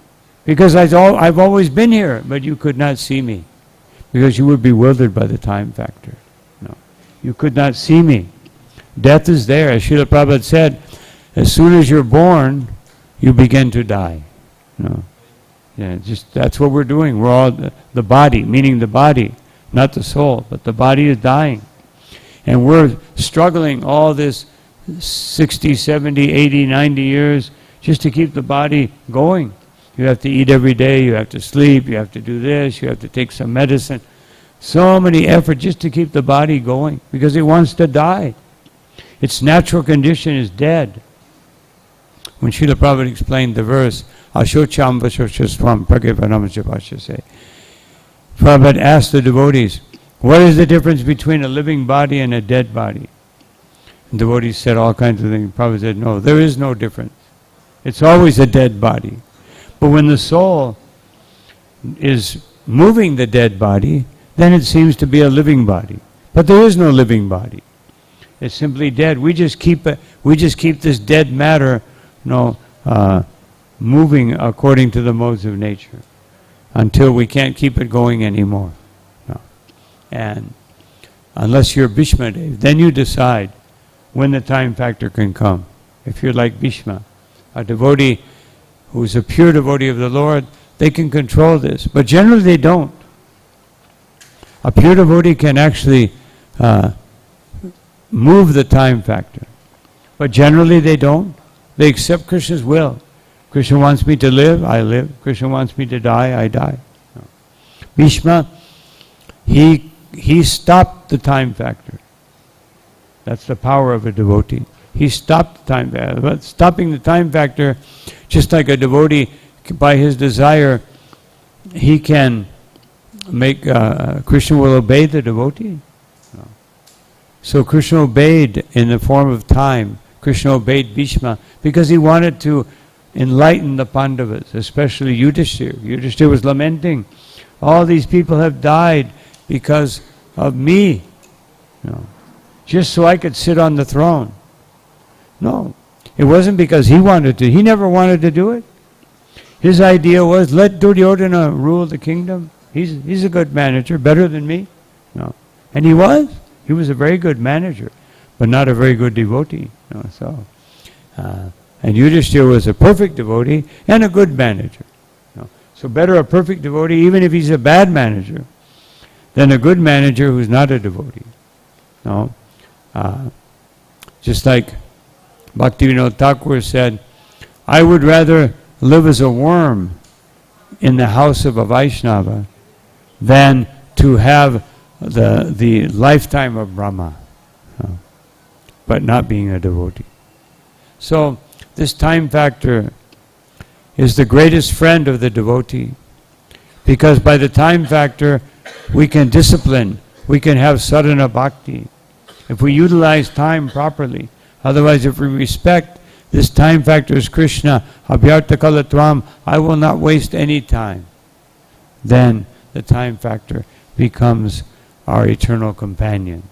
Because I've always been here, but you could not see me. Because you were bewildered by the time factor. No. You could not see me. Death is there. As Srila Prabhupada said, as soon as you're born, you begin to die. No. Yeah, just that's what we're doing. We're all the body, meaning the body, not the soul, but the body is dying. And we're struggling all this 60, 70, 80, 90 years just to keep the body going. You have to eat every day, you have to sleep, you have to do this, you have to take some medicine. So many effort just to keep the body going because it wants to die. Its natural condition is dead. When Srila Prabhupada explained the verse, Ashocham Vashochaswam Pragyavanamajapashase, Prabhupada asked the devotees, what is the difference between a living body and a dead body? And devotees said all kinds of things. Prabhupada said, no, there is no difference. It's always a dead body. But when the soul is moving the dead body, then it seems to be a living body. But there is no living body. It's simply dead. We just keep this dead matter, moving according to the modes of nature until we can't keep it going anymore. No. And unless you're Bhishma Dev, then you decide when the time factor can come. If you're like Bhishma, a devotee who's a pure devotee of the Lord, they can control this. But generally they don't. A pure devotee can actually move the time factor. But generally they don't. They accept Krishna's will. Krishna wants me to live, I live. Krishna wants me to die, I die. No. Bhishma, he stopped the time factor. That's the power of a devotee. He stopped the time factor. But stopping the time factor, just like a devotee, by his desire, he can make, Krishna will obey the devotee. No. So Krishna obeyed in the form of time. Krishna obeyed Bhishma because he wanted to enlighten the Pandavas, especially Yudhishthira. Yudhishthira was lamenting, all these people have died because of me. No. Just so I could sit on the throne. No, it wasn't because he wanted to. He never wanted to do it. His idea was, let Duryodhana rule the kingdom. He's a good manager, better than me. No, and he was. He was a very good manager, but not a very good devotee. No, so, and Yudhishthira was a perfect devotee and a good manager. No, so better a perfect devotee, even if he's a bad manager, than a good manager who's not a devotee. No, just like Bhaktivinoda Thakur said, I would rather live as a worm in the house of a Vaishnava than to have the lifetime of Brahma, but not being a devotee. So this time factor is the greatest friend of the devotee, because by the time factor we can discipline, we can have sadhana bhakti, if we utilize time properly. Otherwise, if we respect this time factor as Krishna, abhyarta kalatvam, I will not waste any time, then the time factor becomes our eternal companion,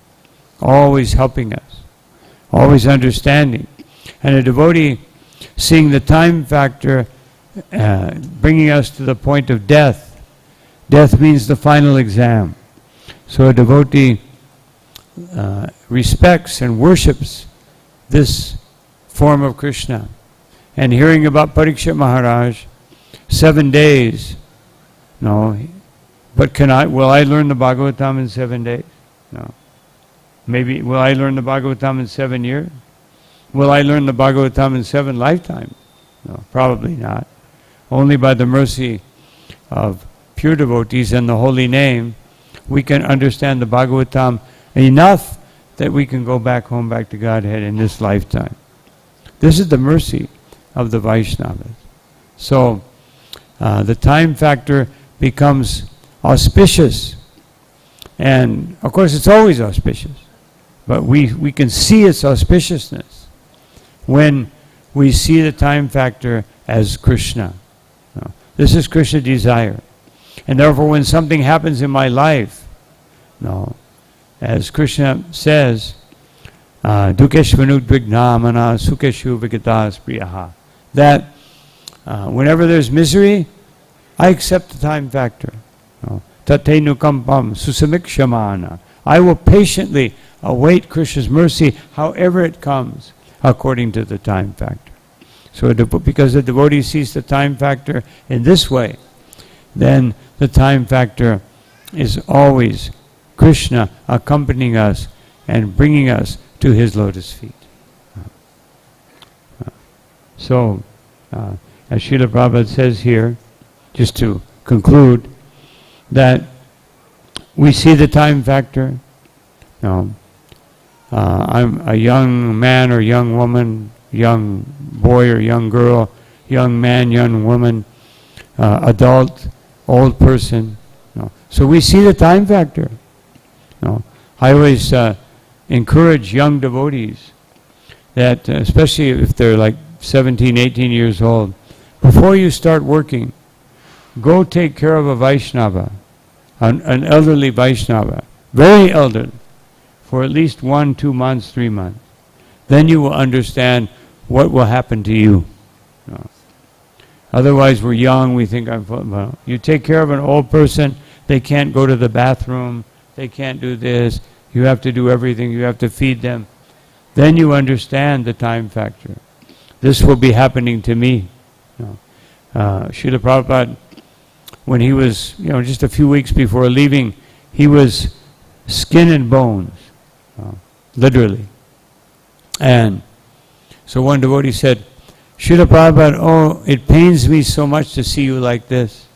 always helping us, always understanding. And a devotee seeing the time factor bringing us to the point of death. Death means the final exam. So a devotee respects and worships this form of Krishna. And hearing about Parikshit Maharaj, 7 days, no, but will I learn the Bhagavatam in 7 days? No. Maybe, will I learn the Bhagavatam in 7 years? Will I learn the Bhagavatam in 7 lifetimes? No, probably not. Only by the mercy of pure devotees and the holy name, we can understand the Bhagavatam enough that we can go back home, back to Godhead in this lifetime. This is the mercy of the Vaishnavas. So, the time factor becomes auspicious. And, of course, it's always auspicious. But we can see its auspiciousness when we see the time factor as Krishna. This is Krishna desire. And therefore, when something happens in my life, as Krishna says, Dukeshvanudvignamana sukeshu vigatas priyaha, that whenever there's misery, I accept the time factor. Tatenukampam susamikshamana. I will patiently await Krishna's mercy, however it comes, according to the time factor. So because the devotee sees the time factor in this way, then the time factor is always Krishna accompanying us and bringing us to his lotus feet. So, as Srila Prabhupada says here, just to conclude, that we see the time factor. I'm a young man or young woman, young boy or young girl, young man, young woman, adult, old person. So we see the time factor. I always encourage young devotees that, especially if they're like 17, 18 years old, before you start working, go take care of a Vaishnava, an elderly Vaishnava, very elderly, for at least 1, 2 months, 3 months. Then you will understand what will happen to you. Otherwise, we're young, we think, well, you take care of an old person, they can't go to the bathroom, they can't do this, you have to do everything, you have to feed them. Then you understand the time factor. This will be happening to me. Srila Prabhupada, when he was, just a few weeks before leaving, he was skin and bones, literally. And so one devotee said, Srila Prabhupada, oh, it pains me so much to see you like this.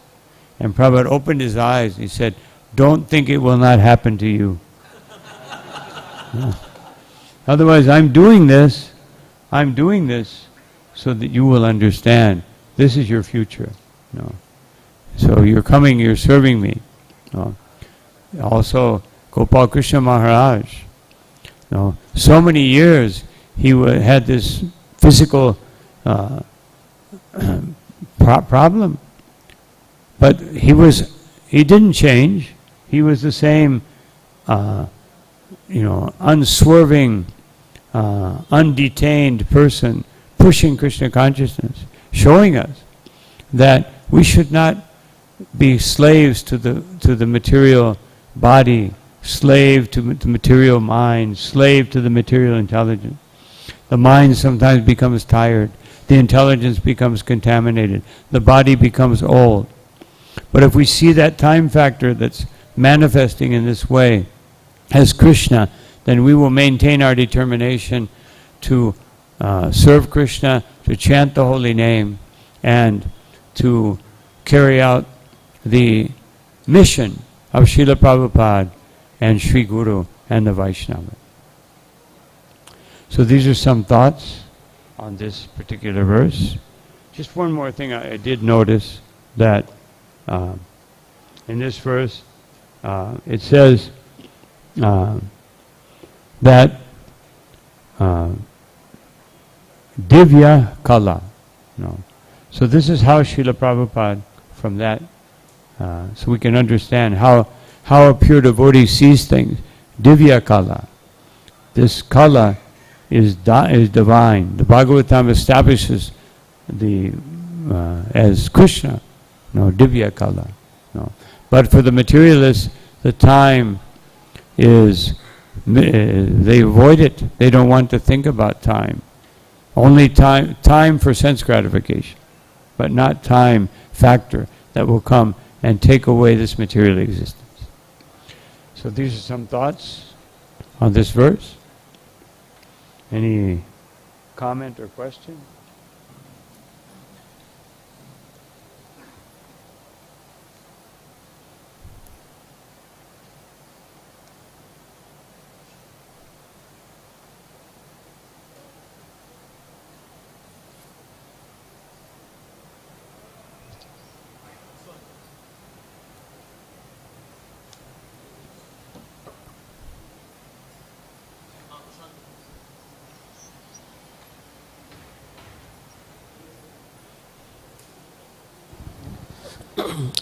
And Prabhupada opened his eyes. He said, don't think it will not happen to you. Otherwise, I'm doing this so that you will understand this is your future. So you're coming, you're serving me. Also, Gopal Krishna Maharaj, so many years he had this physical problem. But he didn't change. He was the same, unswerving, undetained person, pushing Krishna consciousness, showing us that we should not be slaves to the material body, slave to the material mind, slave to the material intelligence. The mind sometimes becomes tired. The intelligence becomes contaminated. The body becomes old. But if we see that time factor that's manifesting in this way as Krishna, then we will maintain our determination to serve Krishna, to chant the holy name, and to carry out the mission of Srila Prabhupada and Sri Guru and the Vaishnava. So these are some thoughts on this particular verse. Just one more thing I did notice, that in this verse it says that Divya Kala. So this is how Srila Prabhupada, from that, so we can understand how a pure devotee sees things. Divya Kala. This Kala is divine. The Bhagavatam establishes as Krishna, Divya Kala. But for the materialists, the time is, they avoid it. They don't want to think about time. Only time for sense gratification, but not time factor that will come and take away this material existence. So these are some thoughts on this verse. Any comment or question?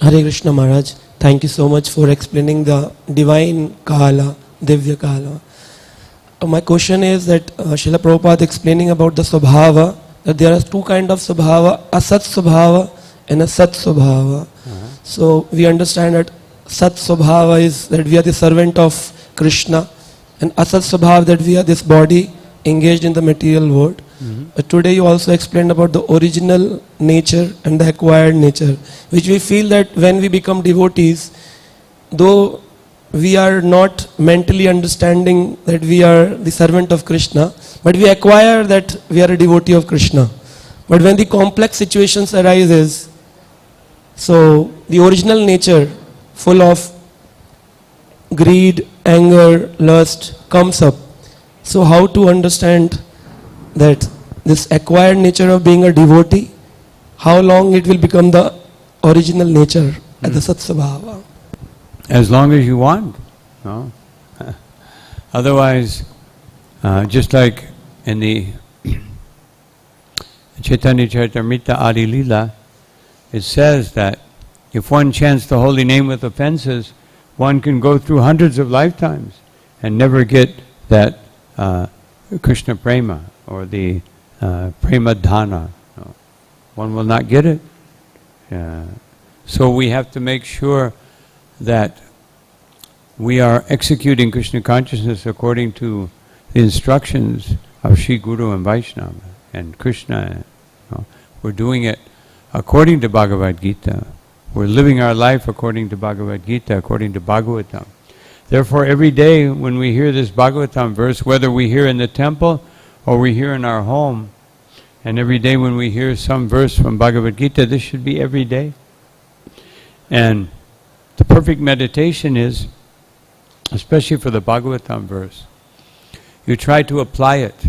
Hare Krishna Maharaj, thank you so much for explaining the divine Kala, Divya Kala. My question is that Srila Prabhupada explaining about the Swabhava, that there are two kinds of Swabhava, Asat Swabhava and a Sat Swabhava. So we understand that Sat Swabhava is that we are the servant of Krishna, and Asat Swabhava that we are this body engaged in the material world. But today you also explained about the original nature and the acquired nature, which we feel that when we become devotees, though we are not mentally understanding that we are the servant of Krishna, but we acquire that we are a devotee of Krishna. But when the complex situations arises, so the original nature full of greed, anger, lust comes up. So how to understand that this acquired nature of being a devotee, how long it will become the original nature at the Satsabhava? As long as you want. No? Otherwise, just like in the Chaitanya Charitamrita Adi Lila, it says that if one chants the holy name with offenses, one can go through hundreds of lifetimes and never get that Krishna Prema or the Prema Dhana. No. One will not get it. So we have to make sure that we are executing Krishna consciousness according to the instructions of Sri Guru and Vaishnava and Krishna. We're doing it according to Bhagavad Gita. We're living our life according to Bhagavad Gita, according to Bhagavatam. Therefore, every day when we hear this Bhagavatam verse, whether we hear in the temple or we hear in our home, and every day when we hear some verse from Bhagavad Gita, this should be every day. And the perfect meditation is, especially for the Bhagavatam verse, you try to apply it.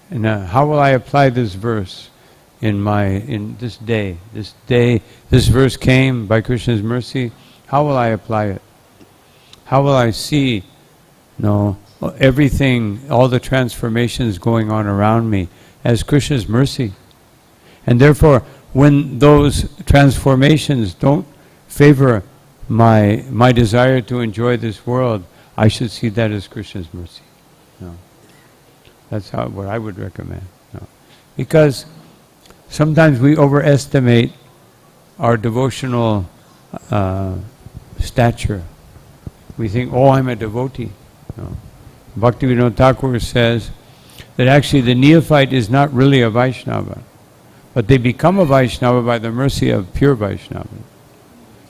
And how will I apply this verse in this day? This verse came by Krishna's mercy. How will I apply it? How will I see, everything, all the transformations going on around me as Krishna's mercy? And therefore, when those transformations don't favor my desire to enjoy this world, I should see that as Krishna's mercy. That's what I would recommend. Because sometimes we overestimate our devotional stature. We think, I'm a devotee. Bhaktivinoda Thakur says that actually the neophyte is not really a Vaishnava, but they become a Vaishnava by the mercy of pure Vaishnava.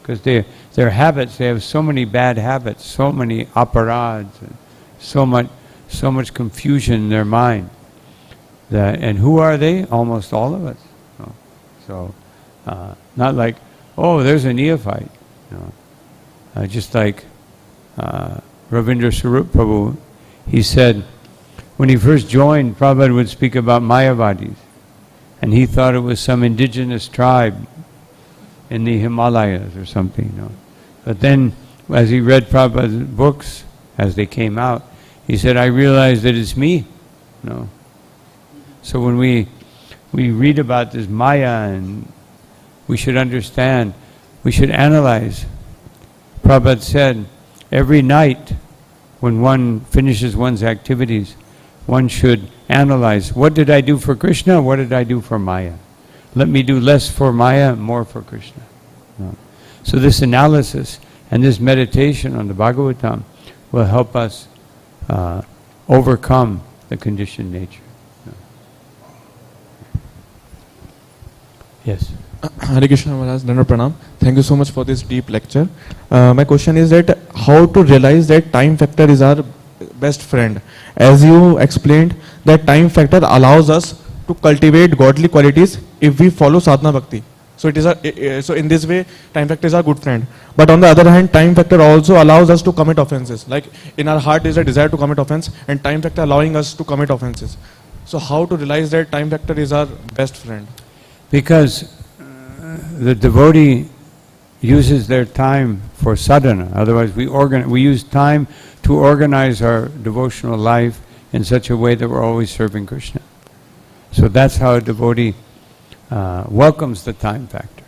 Because their habits, they have so many bad habits, so many aparads, and so much confusion in their mind. And who are they? Almost all of us. So, not like, there's a neophyte. Just like Ravindra Swarup Prabhu, he said, when he first joined, Prabhupada would speak about Mayavadis, and he thought it was some indigenous tribe in the Himalayas or something. But then, as he read Prabhupada's books, as they came out, he said, I realized that it's me. So when we read about this Maya, and we should understand, we should analyze. Prabhupada said, every night when one finishes one's activities, one should analyze, what did I do for Krishna, what did I do for Maya? let me do less for Maya, more for Krishna. No. So this analysis and this meditation on the Bhagavatam will help us overcome the conditioned nature. No. Yes. Hare Krishna Maharaj, Nanda Pranam. Thank you so much for this deep lecture. My question is that how to realize that time factor is our best friend. As you explained, that time factor allows us to cultivate godly qualities if we follow sadhana bhakti. So it is so in this way, time factor is our good friend. But on the other hand, time factor also allows us to commit offenses. Like in our heart is a desire to commit offense, and time factor allowing us to commit offenses. So how to realize that time factor is our best friend? Because the devotee uses their time for sadhana. Otherwise, we use time to organize our devotional life in such a way that we're always serving Krishna. So that's how a devotee welcomes the time factor.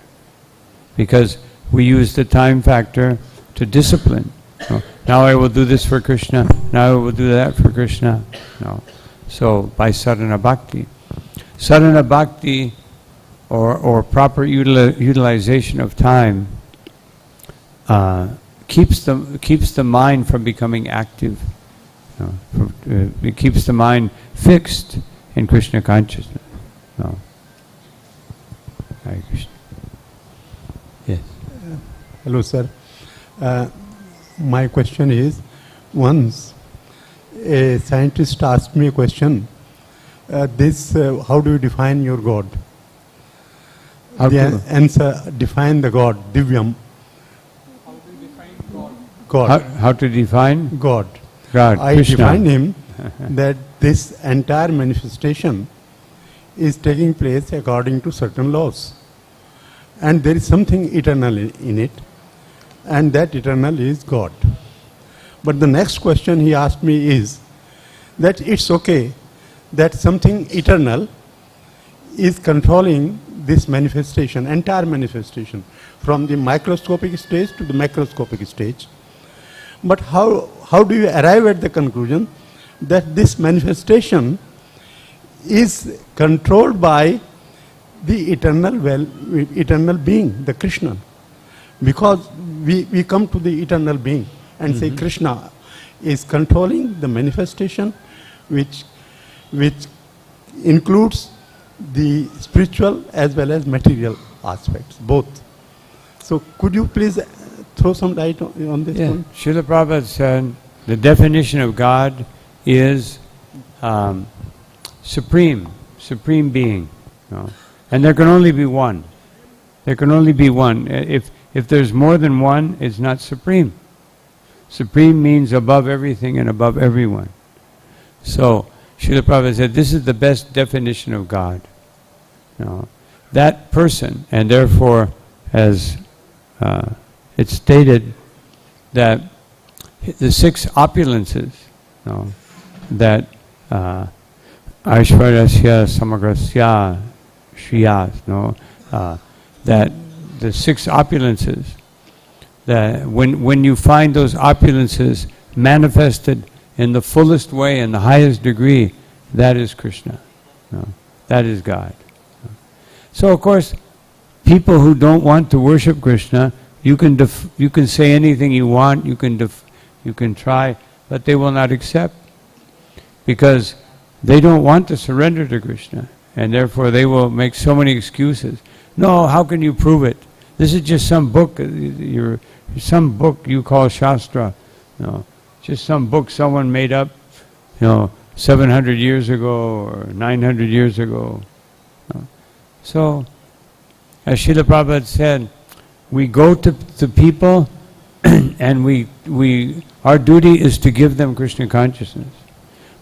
Because we use the time factor to discipline. No, now I will do this for Krishna, now I will do that for Krishna. No. So by sadhana bhakti. Sadhana bhakti or proper utilization of time keeps the mind from becoming active. It keeps the mind fixed in Krishna consciousness. No. Hare Krishna. Yes. Hello, sir. My question is, once a scientist asked me a question, how do you define your God? The answer, define the God, Divyam. How to define God? God. How to define? God. God, I Krishna. define him that this entire manifestation is taking place according to certain laws. And there is something eternal in it, and that eternal is God. But the next question he asked me is that it's okay that something eternal is controlling this manifestation, entire manifestation, from the microscopic stage to the macroscopic stage. But how do you arrive at the conclusion that this manifestation is controlled by the eternal being, the Krishna? Because we come to the eternal being and say Krishna is controlling the manifestation, which includes the spiritual as well as material aspects, both. So could you please throw some light on this one? Srila Prabhupada said the definition of God is supreme being. No? And there can only be one. There can only be one. If there's more than one, it's not supreme. Supreme means above everything and above everyone. So Srila Prabhupada said this is the best definition of God. No? That person, and therefore, as it's stated, that the six opulences, no, that Aishvaryasya Samagrasya Shriyas, no, that the six opulences, that when you find those opulences manifested in the fullest way, in the highest degree, that is Krishna. No, that is God. So of course, people who don't want to worship Krishna, you can say anything you want, you can try, but they will not accept, because they don't want to surrender to Krishna, and therefore they will make so many excuses. No, how can you prove it? This is just some book, some book you call Shastra. No, just some book someone made up, 700 years ago or 900 years ago. No. So, as Srila Prabhupada said, we go to people and our duty is to give them Krishna consciousness.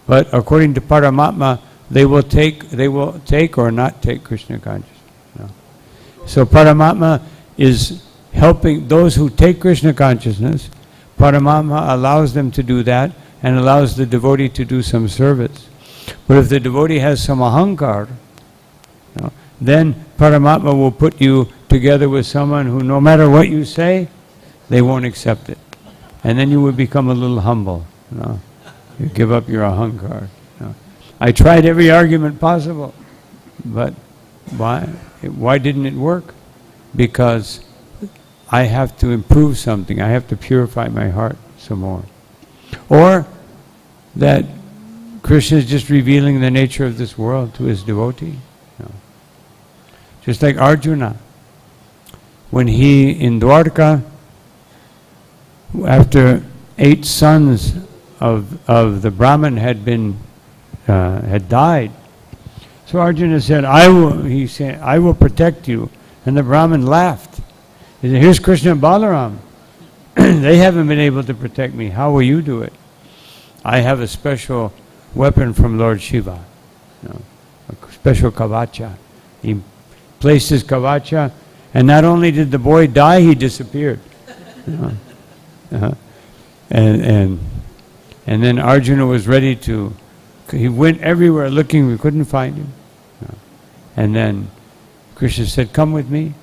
But according to Paramatma, they will take or not take Krishna consciousness. No. So Paramatma is helping those who take Krishna consciousness. Paramatma allows them to do that and allows the devotee to do some service. But if the devotee has some ahankar, then Paramatma will put you together with someone who, no matter what you say, they won't accept it. And then you will become a little humble. You give up your ahankar. I tried every argument possible, but Why didn't it work? Because I have to improve something. I have to purify my heart some more. Or that Krishna is just revealing the nature of this world to his devotee. No. Just like Arjuna, when he in Dwarka, after 8 sons of the Brahmin had died, so Arjuna said, I will protect you. And the Brahmin laughed. He said, here's Krishna and Balaram. They haven't been able to protect me. How will you do it? I have a special weapon from Lord Shiva, a special kavacha. He placed his kavacha, and not only did the boy die, he disappeared. And then Arjuna was ready to, he went everywhere looking, we couldn't find him. And then Krishna said, come with me.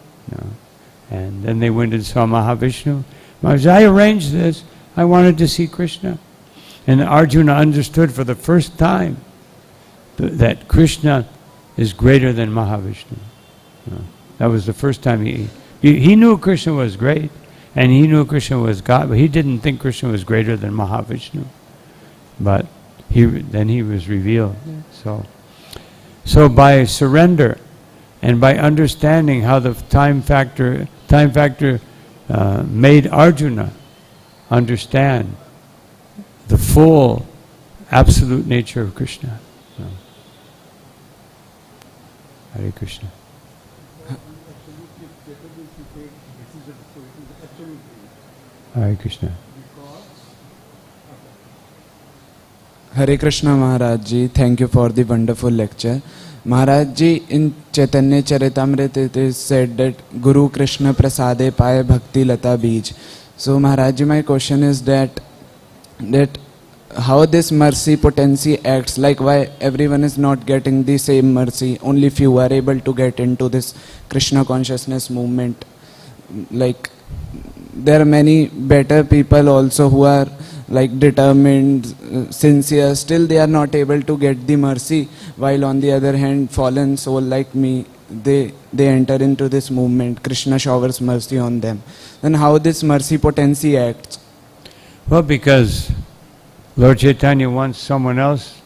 And then they went and saw Mahavishnu. Maharaj, I arranged this. I wanted to see Krishna. And Arjuna understood for the first time that Krishna is greater than Mahavishnu. That was the first time he knew Krishna was great, and he knew Krishna was God, but he didn't think Krishna was greater than Mahavishnu. But then he was revealed. So by surrender and by understanding how the time factor made Arjuna understand the full absolute nature of Krishna. Hare Krishna. Hare Krishna. Hare Krishna Maharaj Ji, thank you for the wonderful lecture. Maharaj Ji, in Chaitanya Charitamrita it is said that Guru Krishna Prasade Paye Bhakti Lata Bij. So Maharaj Ji, my question is that how this mercy potency acts, like why everyone is not getting the same mercy, only few are able to get into this Krishna consciousness movement. Like there are many better people also who are like determined, sincere, still they are not able to get the mercy, while on the other hand fallen soul like me, they enter into this movement, Krishna showers mercy on them. Then how this mercy potency acts? Well, because Lord Chaitanya wants someone else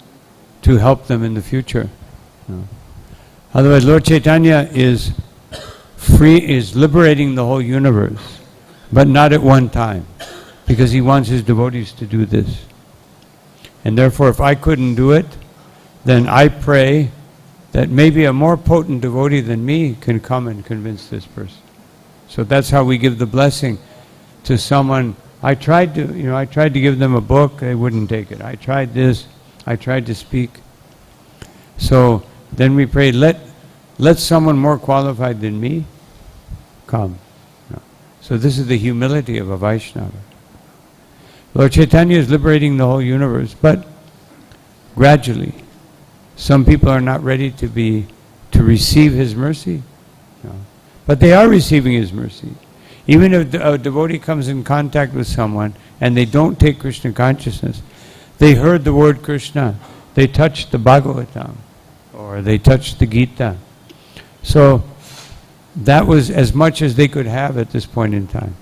to help them in the future. Otherwise Lord Chaitanya is liberating the whole universe, but not at one time, because he wants his devotees to do this. And therefore, if I couldn't do it, then I pray that maybe a more potent devotee than me can come and convince this person. So that's how we give the blessing to someone. I tried to give them a book, they wouldn't take it. I tried this, I tried to speak. So then we pray, let someone more qualified than me come. So this is the humility of a Vaishnava. Lord Chaitanya is liberating the whole universe, but gradually. Some people are not ready to receive his mercy. But they are receiving his mercy. Even if a devotee comes in contact with someone and they don't take Krishna consciousness, they heard the word Krishna, they touched the Bhagavatam, or they touched the Gita. So that was as much as they could have at this point in time,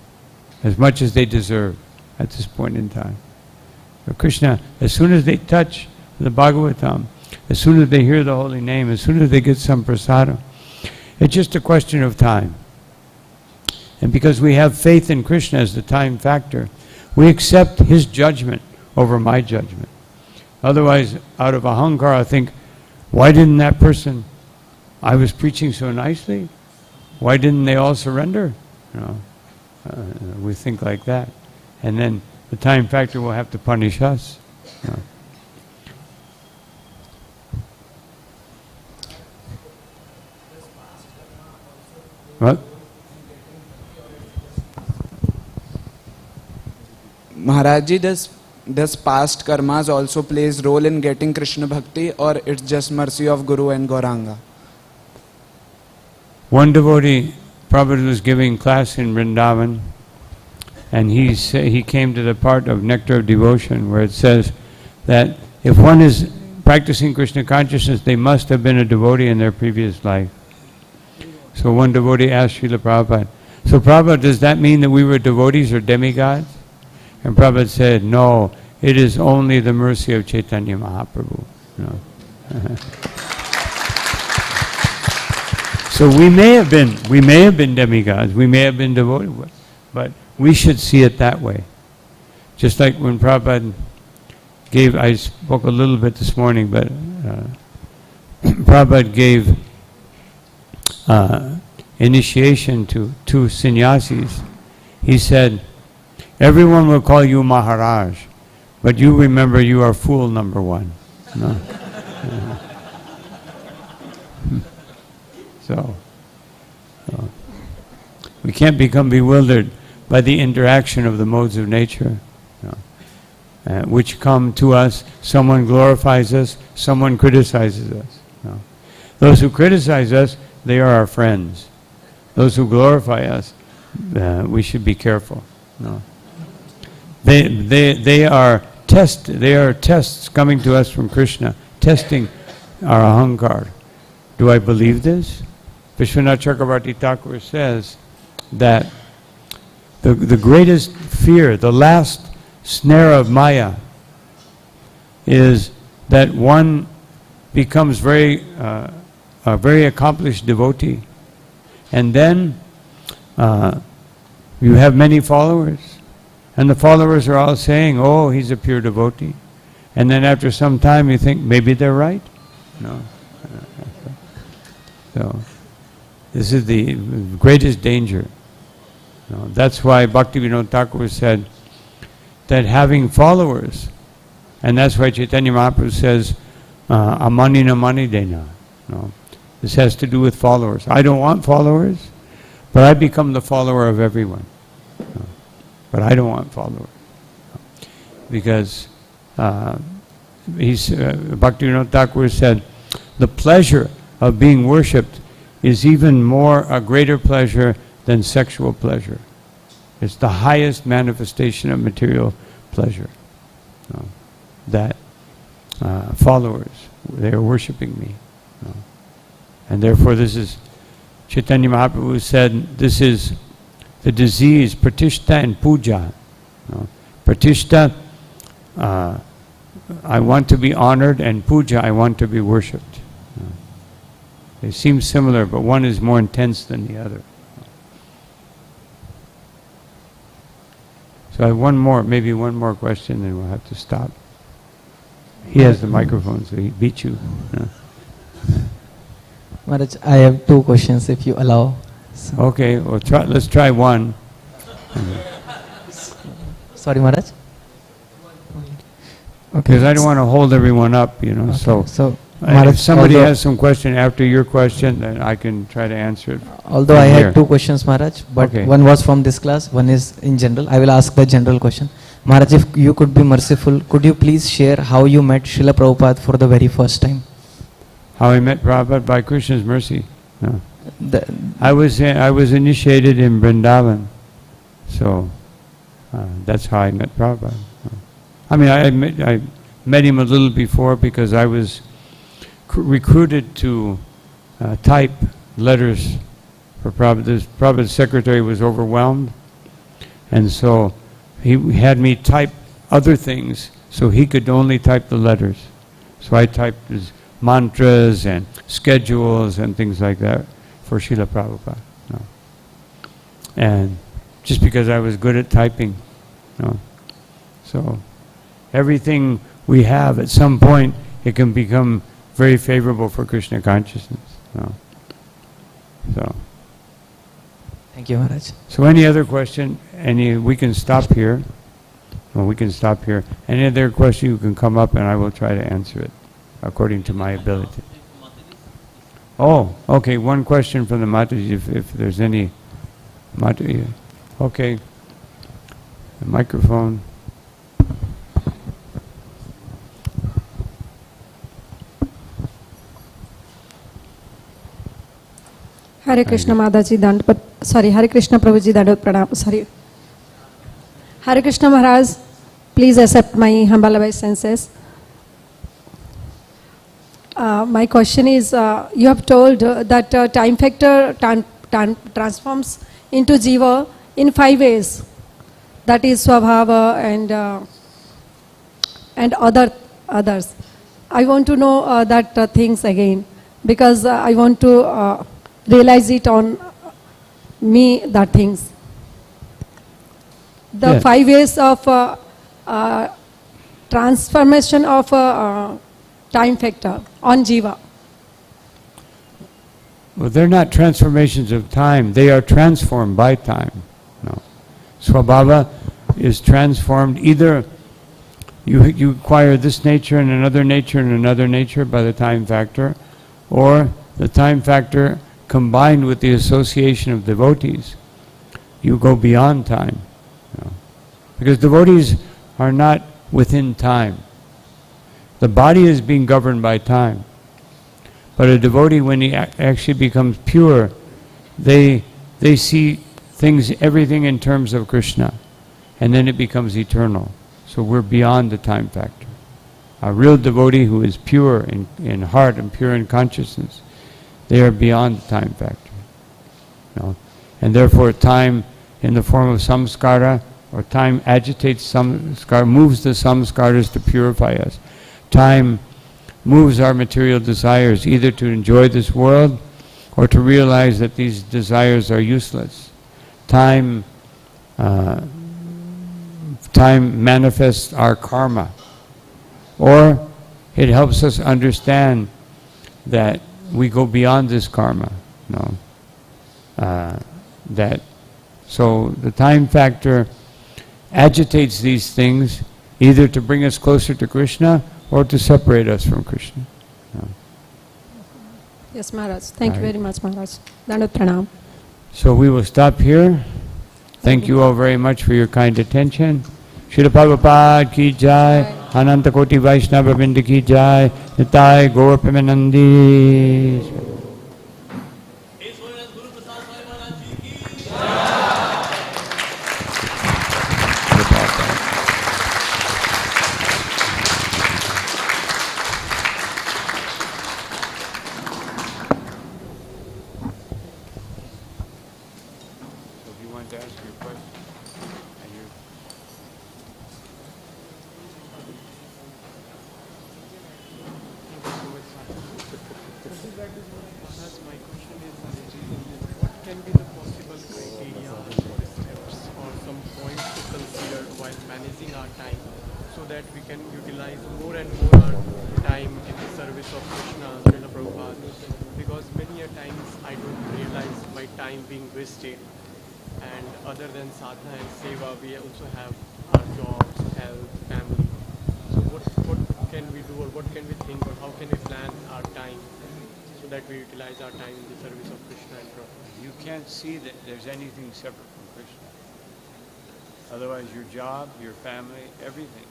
as much as they deserve at this point in time. So Krishna, as soon as they touch the Bhagavatam, as soon as they hear the holy name, as soon as they get some prasadam, it's just a question of time. And because we have faith in Krishna as the time factor, we accept his judgment over my judgment. Otherwise, out of ahankara, I think, why didn't that person, I was preaching so nicely, why didn't they all surrender? We think like that. And then the time factor will have to punish us. What? Maharaj Ji, does past karmas also plays role in getting Krishna bhakti, or it's just mercy of Guru and Gauranga? One devotee, Prabhupada was giving class in Vrindavan, and he came to the part of Nectar of Devotion where it says that if one is practicing Krishna consciousness, they must have been a devotee in their previous life. So one devotee asked Srila Prabhupada, so Prabhupada, does that mean that we were devotees or demigods? And Prabhupada said, no, it is only the mercy of Chaitanya Mahaprabhu. No. So we may have been demigods, we may have been devotees, but we should see it that way. Just like when Prabhupada gave, I spoke a little bit this morning, but Prabhupada gave initiation to two sannyasis. He said, everyone will call you Maharaj, but you remember you are fool number one. No? So, we can't become bewildered by the interaction of the modes of nature, which come to us. Someone glorifies us, someone criticizes us. Those who criticize us, they are our friends. Those who glorify us, we should be careful. They are tests coming to us from Krishna, testing our ahankar. Do I believe this? Vishwanath Chakravarti Thakur says that the greatest fear, the last snare of Maya, is that one becomes a very accomplished devotee, and then you have many followers, and the followers are all saying, oh, he's a pure devotee, and then after some time you think maybe they're right. No. So this is the greatest danger. That's why Bhaktivinoda Thakur said that having followers, and that's why Chaitanya Mahaprabhu says, amani na mani dena. This has to do with followers. I don't want followers, but I become the follower of everyone. But I don't want followers. Because Bhaktivinoda Thakur said, the pleasure of being worshipped is even more a greater pleasure than sexual pleasure. It's the highest manifestation of material pleasure. That followers, they are worshipping me. And therefore this is, Chaitanya Mahaprabhu said, this is the disease, pratishta and puja. Pratishta, I want to be honored, and puja, I want to be worshipped. They seem similar, but one is more intense than the other. So I have maybe one more question, and we'll have to stop. He has the microphone, so he beat you. Maharaj, I have two questions, if you allow. So. Okay, well, let's try one. Sorry, Maharaj. Okay. Because I don't want to hold everyone up, Okay. So Maharaj, if somebody has some question after your question, then I can try to answer it. Although I had two questions, Maharaj, but okay. One was from this class, one is in general. I will ask the general question. Maharaj, if you could be merciful, could you please share how you met Srila Prabhupada for the very first time? How I met Prabhupada? By Krishna's mercy. No. I was initiated in Vrindavan, so that's how I met Prabhupada. I mean, I met him a little before because I was recruited to type letters for Prabhupada. Prabhupada's secretary was overwhelmed, and so he had me type other things so he could only type the letters. So I typed his mantras and schedules and things like that for Srila Prabhupada. And just because I was good at typing. So everything we have, at some point, it can become very favorable for Krishna consciousness. So. Thank you, Maharaj. So any other question? We can stop here. Well, we can stop here. Any other question, you can come up and I will try to answer it according to my ability. Oh, okay. One question from the Mataji, if there's any Mataji. Okay. The microphone. Hare Krishna Mataji Hare Krishna Prabhuji Dandot Pranam. Sorry. Hare Krishna Maharaj, please accept my humble obeisances. My question is, you have told that time factor transforms into jiva in 5 ways. That is swabhava and others. I want to know that things again, because I want to realize it on me, that things. The Yeah. 5 ways of transformation of time factor on jiva. Well, they're not transformations of time. They are transformed by time. No. Swabhava is transformed either you acquire this nature and another nature and another nature by the time factor, or the time factor combined with the association of devotees, you go beyond time. No. Because devotees are not within time. The body is being governed by time. But a devotee, when he actually becomes pure, they see things, everything in terms of Krishna, and then it becomes eternal. So we're beyond the time factor. A real devotee who is pure in heart and pure in consciousness, they are beyond the time factor. No? And therefore time in the form of samskara, or time agitates samskara, moves the samskaras to purify us. Time moves our material desires either to enjoy this world or to realize that these desires are useless. Time manifests our karma, or it helps us understand that we go beyond this karma. No, so the time factor agitates these things either to bring us closer to Krishna or to separate us from Krishna. No. Yes, Maharaj. Thank you very much, Maharaj. Dandavat pranam. So we will stop here. Thank you all very much for your kind attention. Srila Prabhupada ki jai, Ananta Koti Vaishnava Vrinda ki jai, Nitai Gaur Premanandi. His Holiness Guru Prasad Swami Maharaj Ji ki So if you want to ask your question, and you My question is, what can be the possible criteria or steps or some points to consider while managing our time so that we can utilize more and more our time in the service of Krishna, Srila Prabhupada? Because many a times I don't realize my time being wasted. And other than sadhana and seva, we also have our jobs, health, family. So what can we do, or what can we think, or how can we plan our time so that we utilize our time in the service of Krishna and Prabhupada? You can't see that there's anything separate from Krishna. Otherwise your job, your family, everything,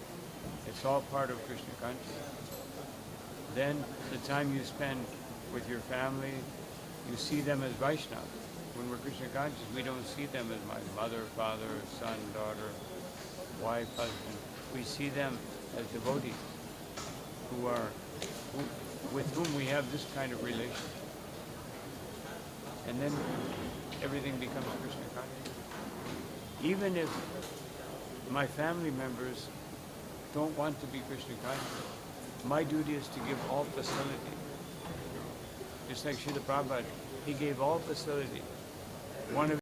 it's all part of Krishna consciousness. Then the time you spend with your family, you see them as Vaishnava. When we're Krishna conscious, we don't see them as my mother, father, son, daughter, wife, husband. We see them as devotees with whom we have this kind of relationship. And then everything becomes Krishna conscious. Even if my family members don't want to be Krishna conscious, my duty is to give all facility. Just like Srila Prabhupada, he gave all facility. One of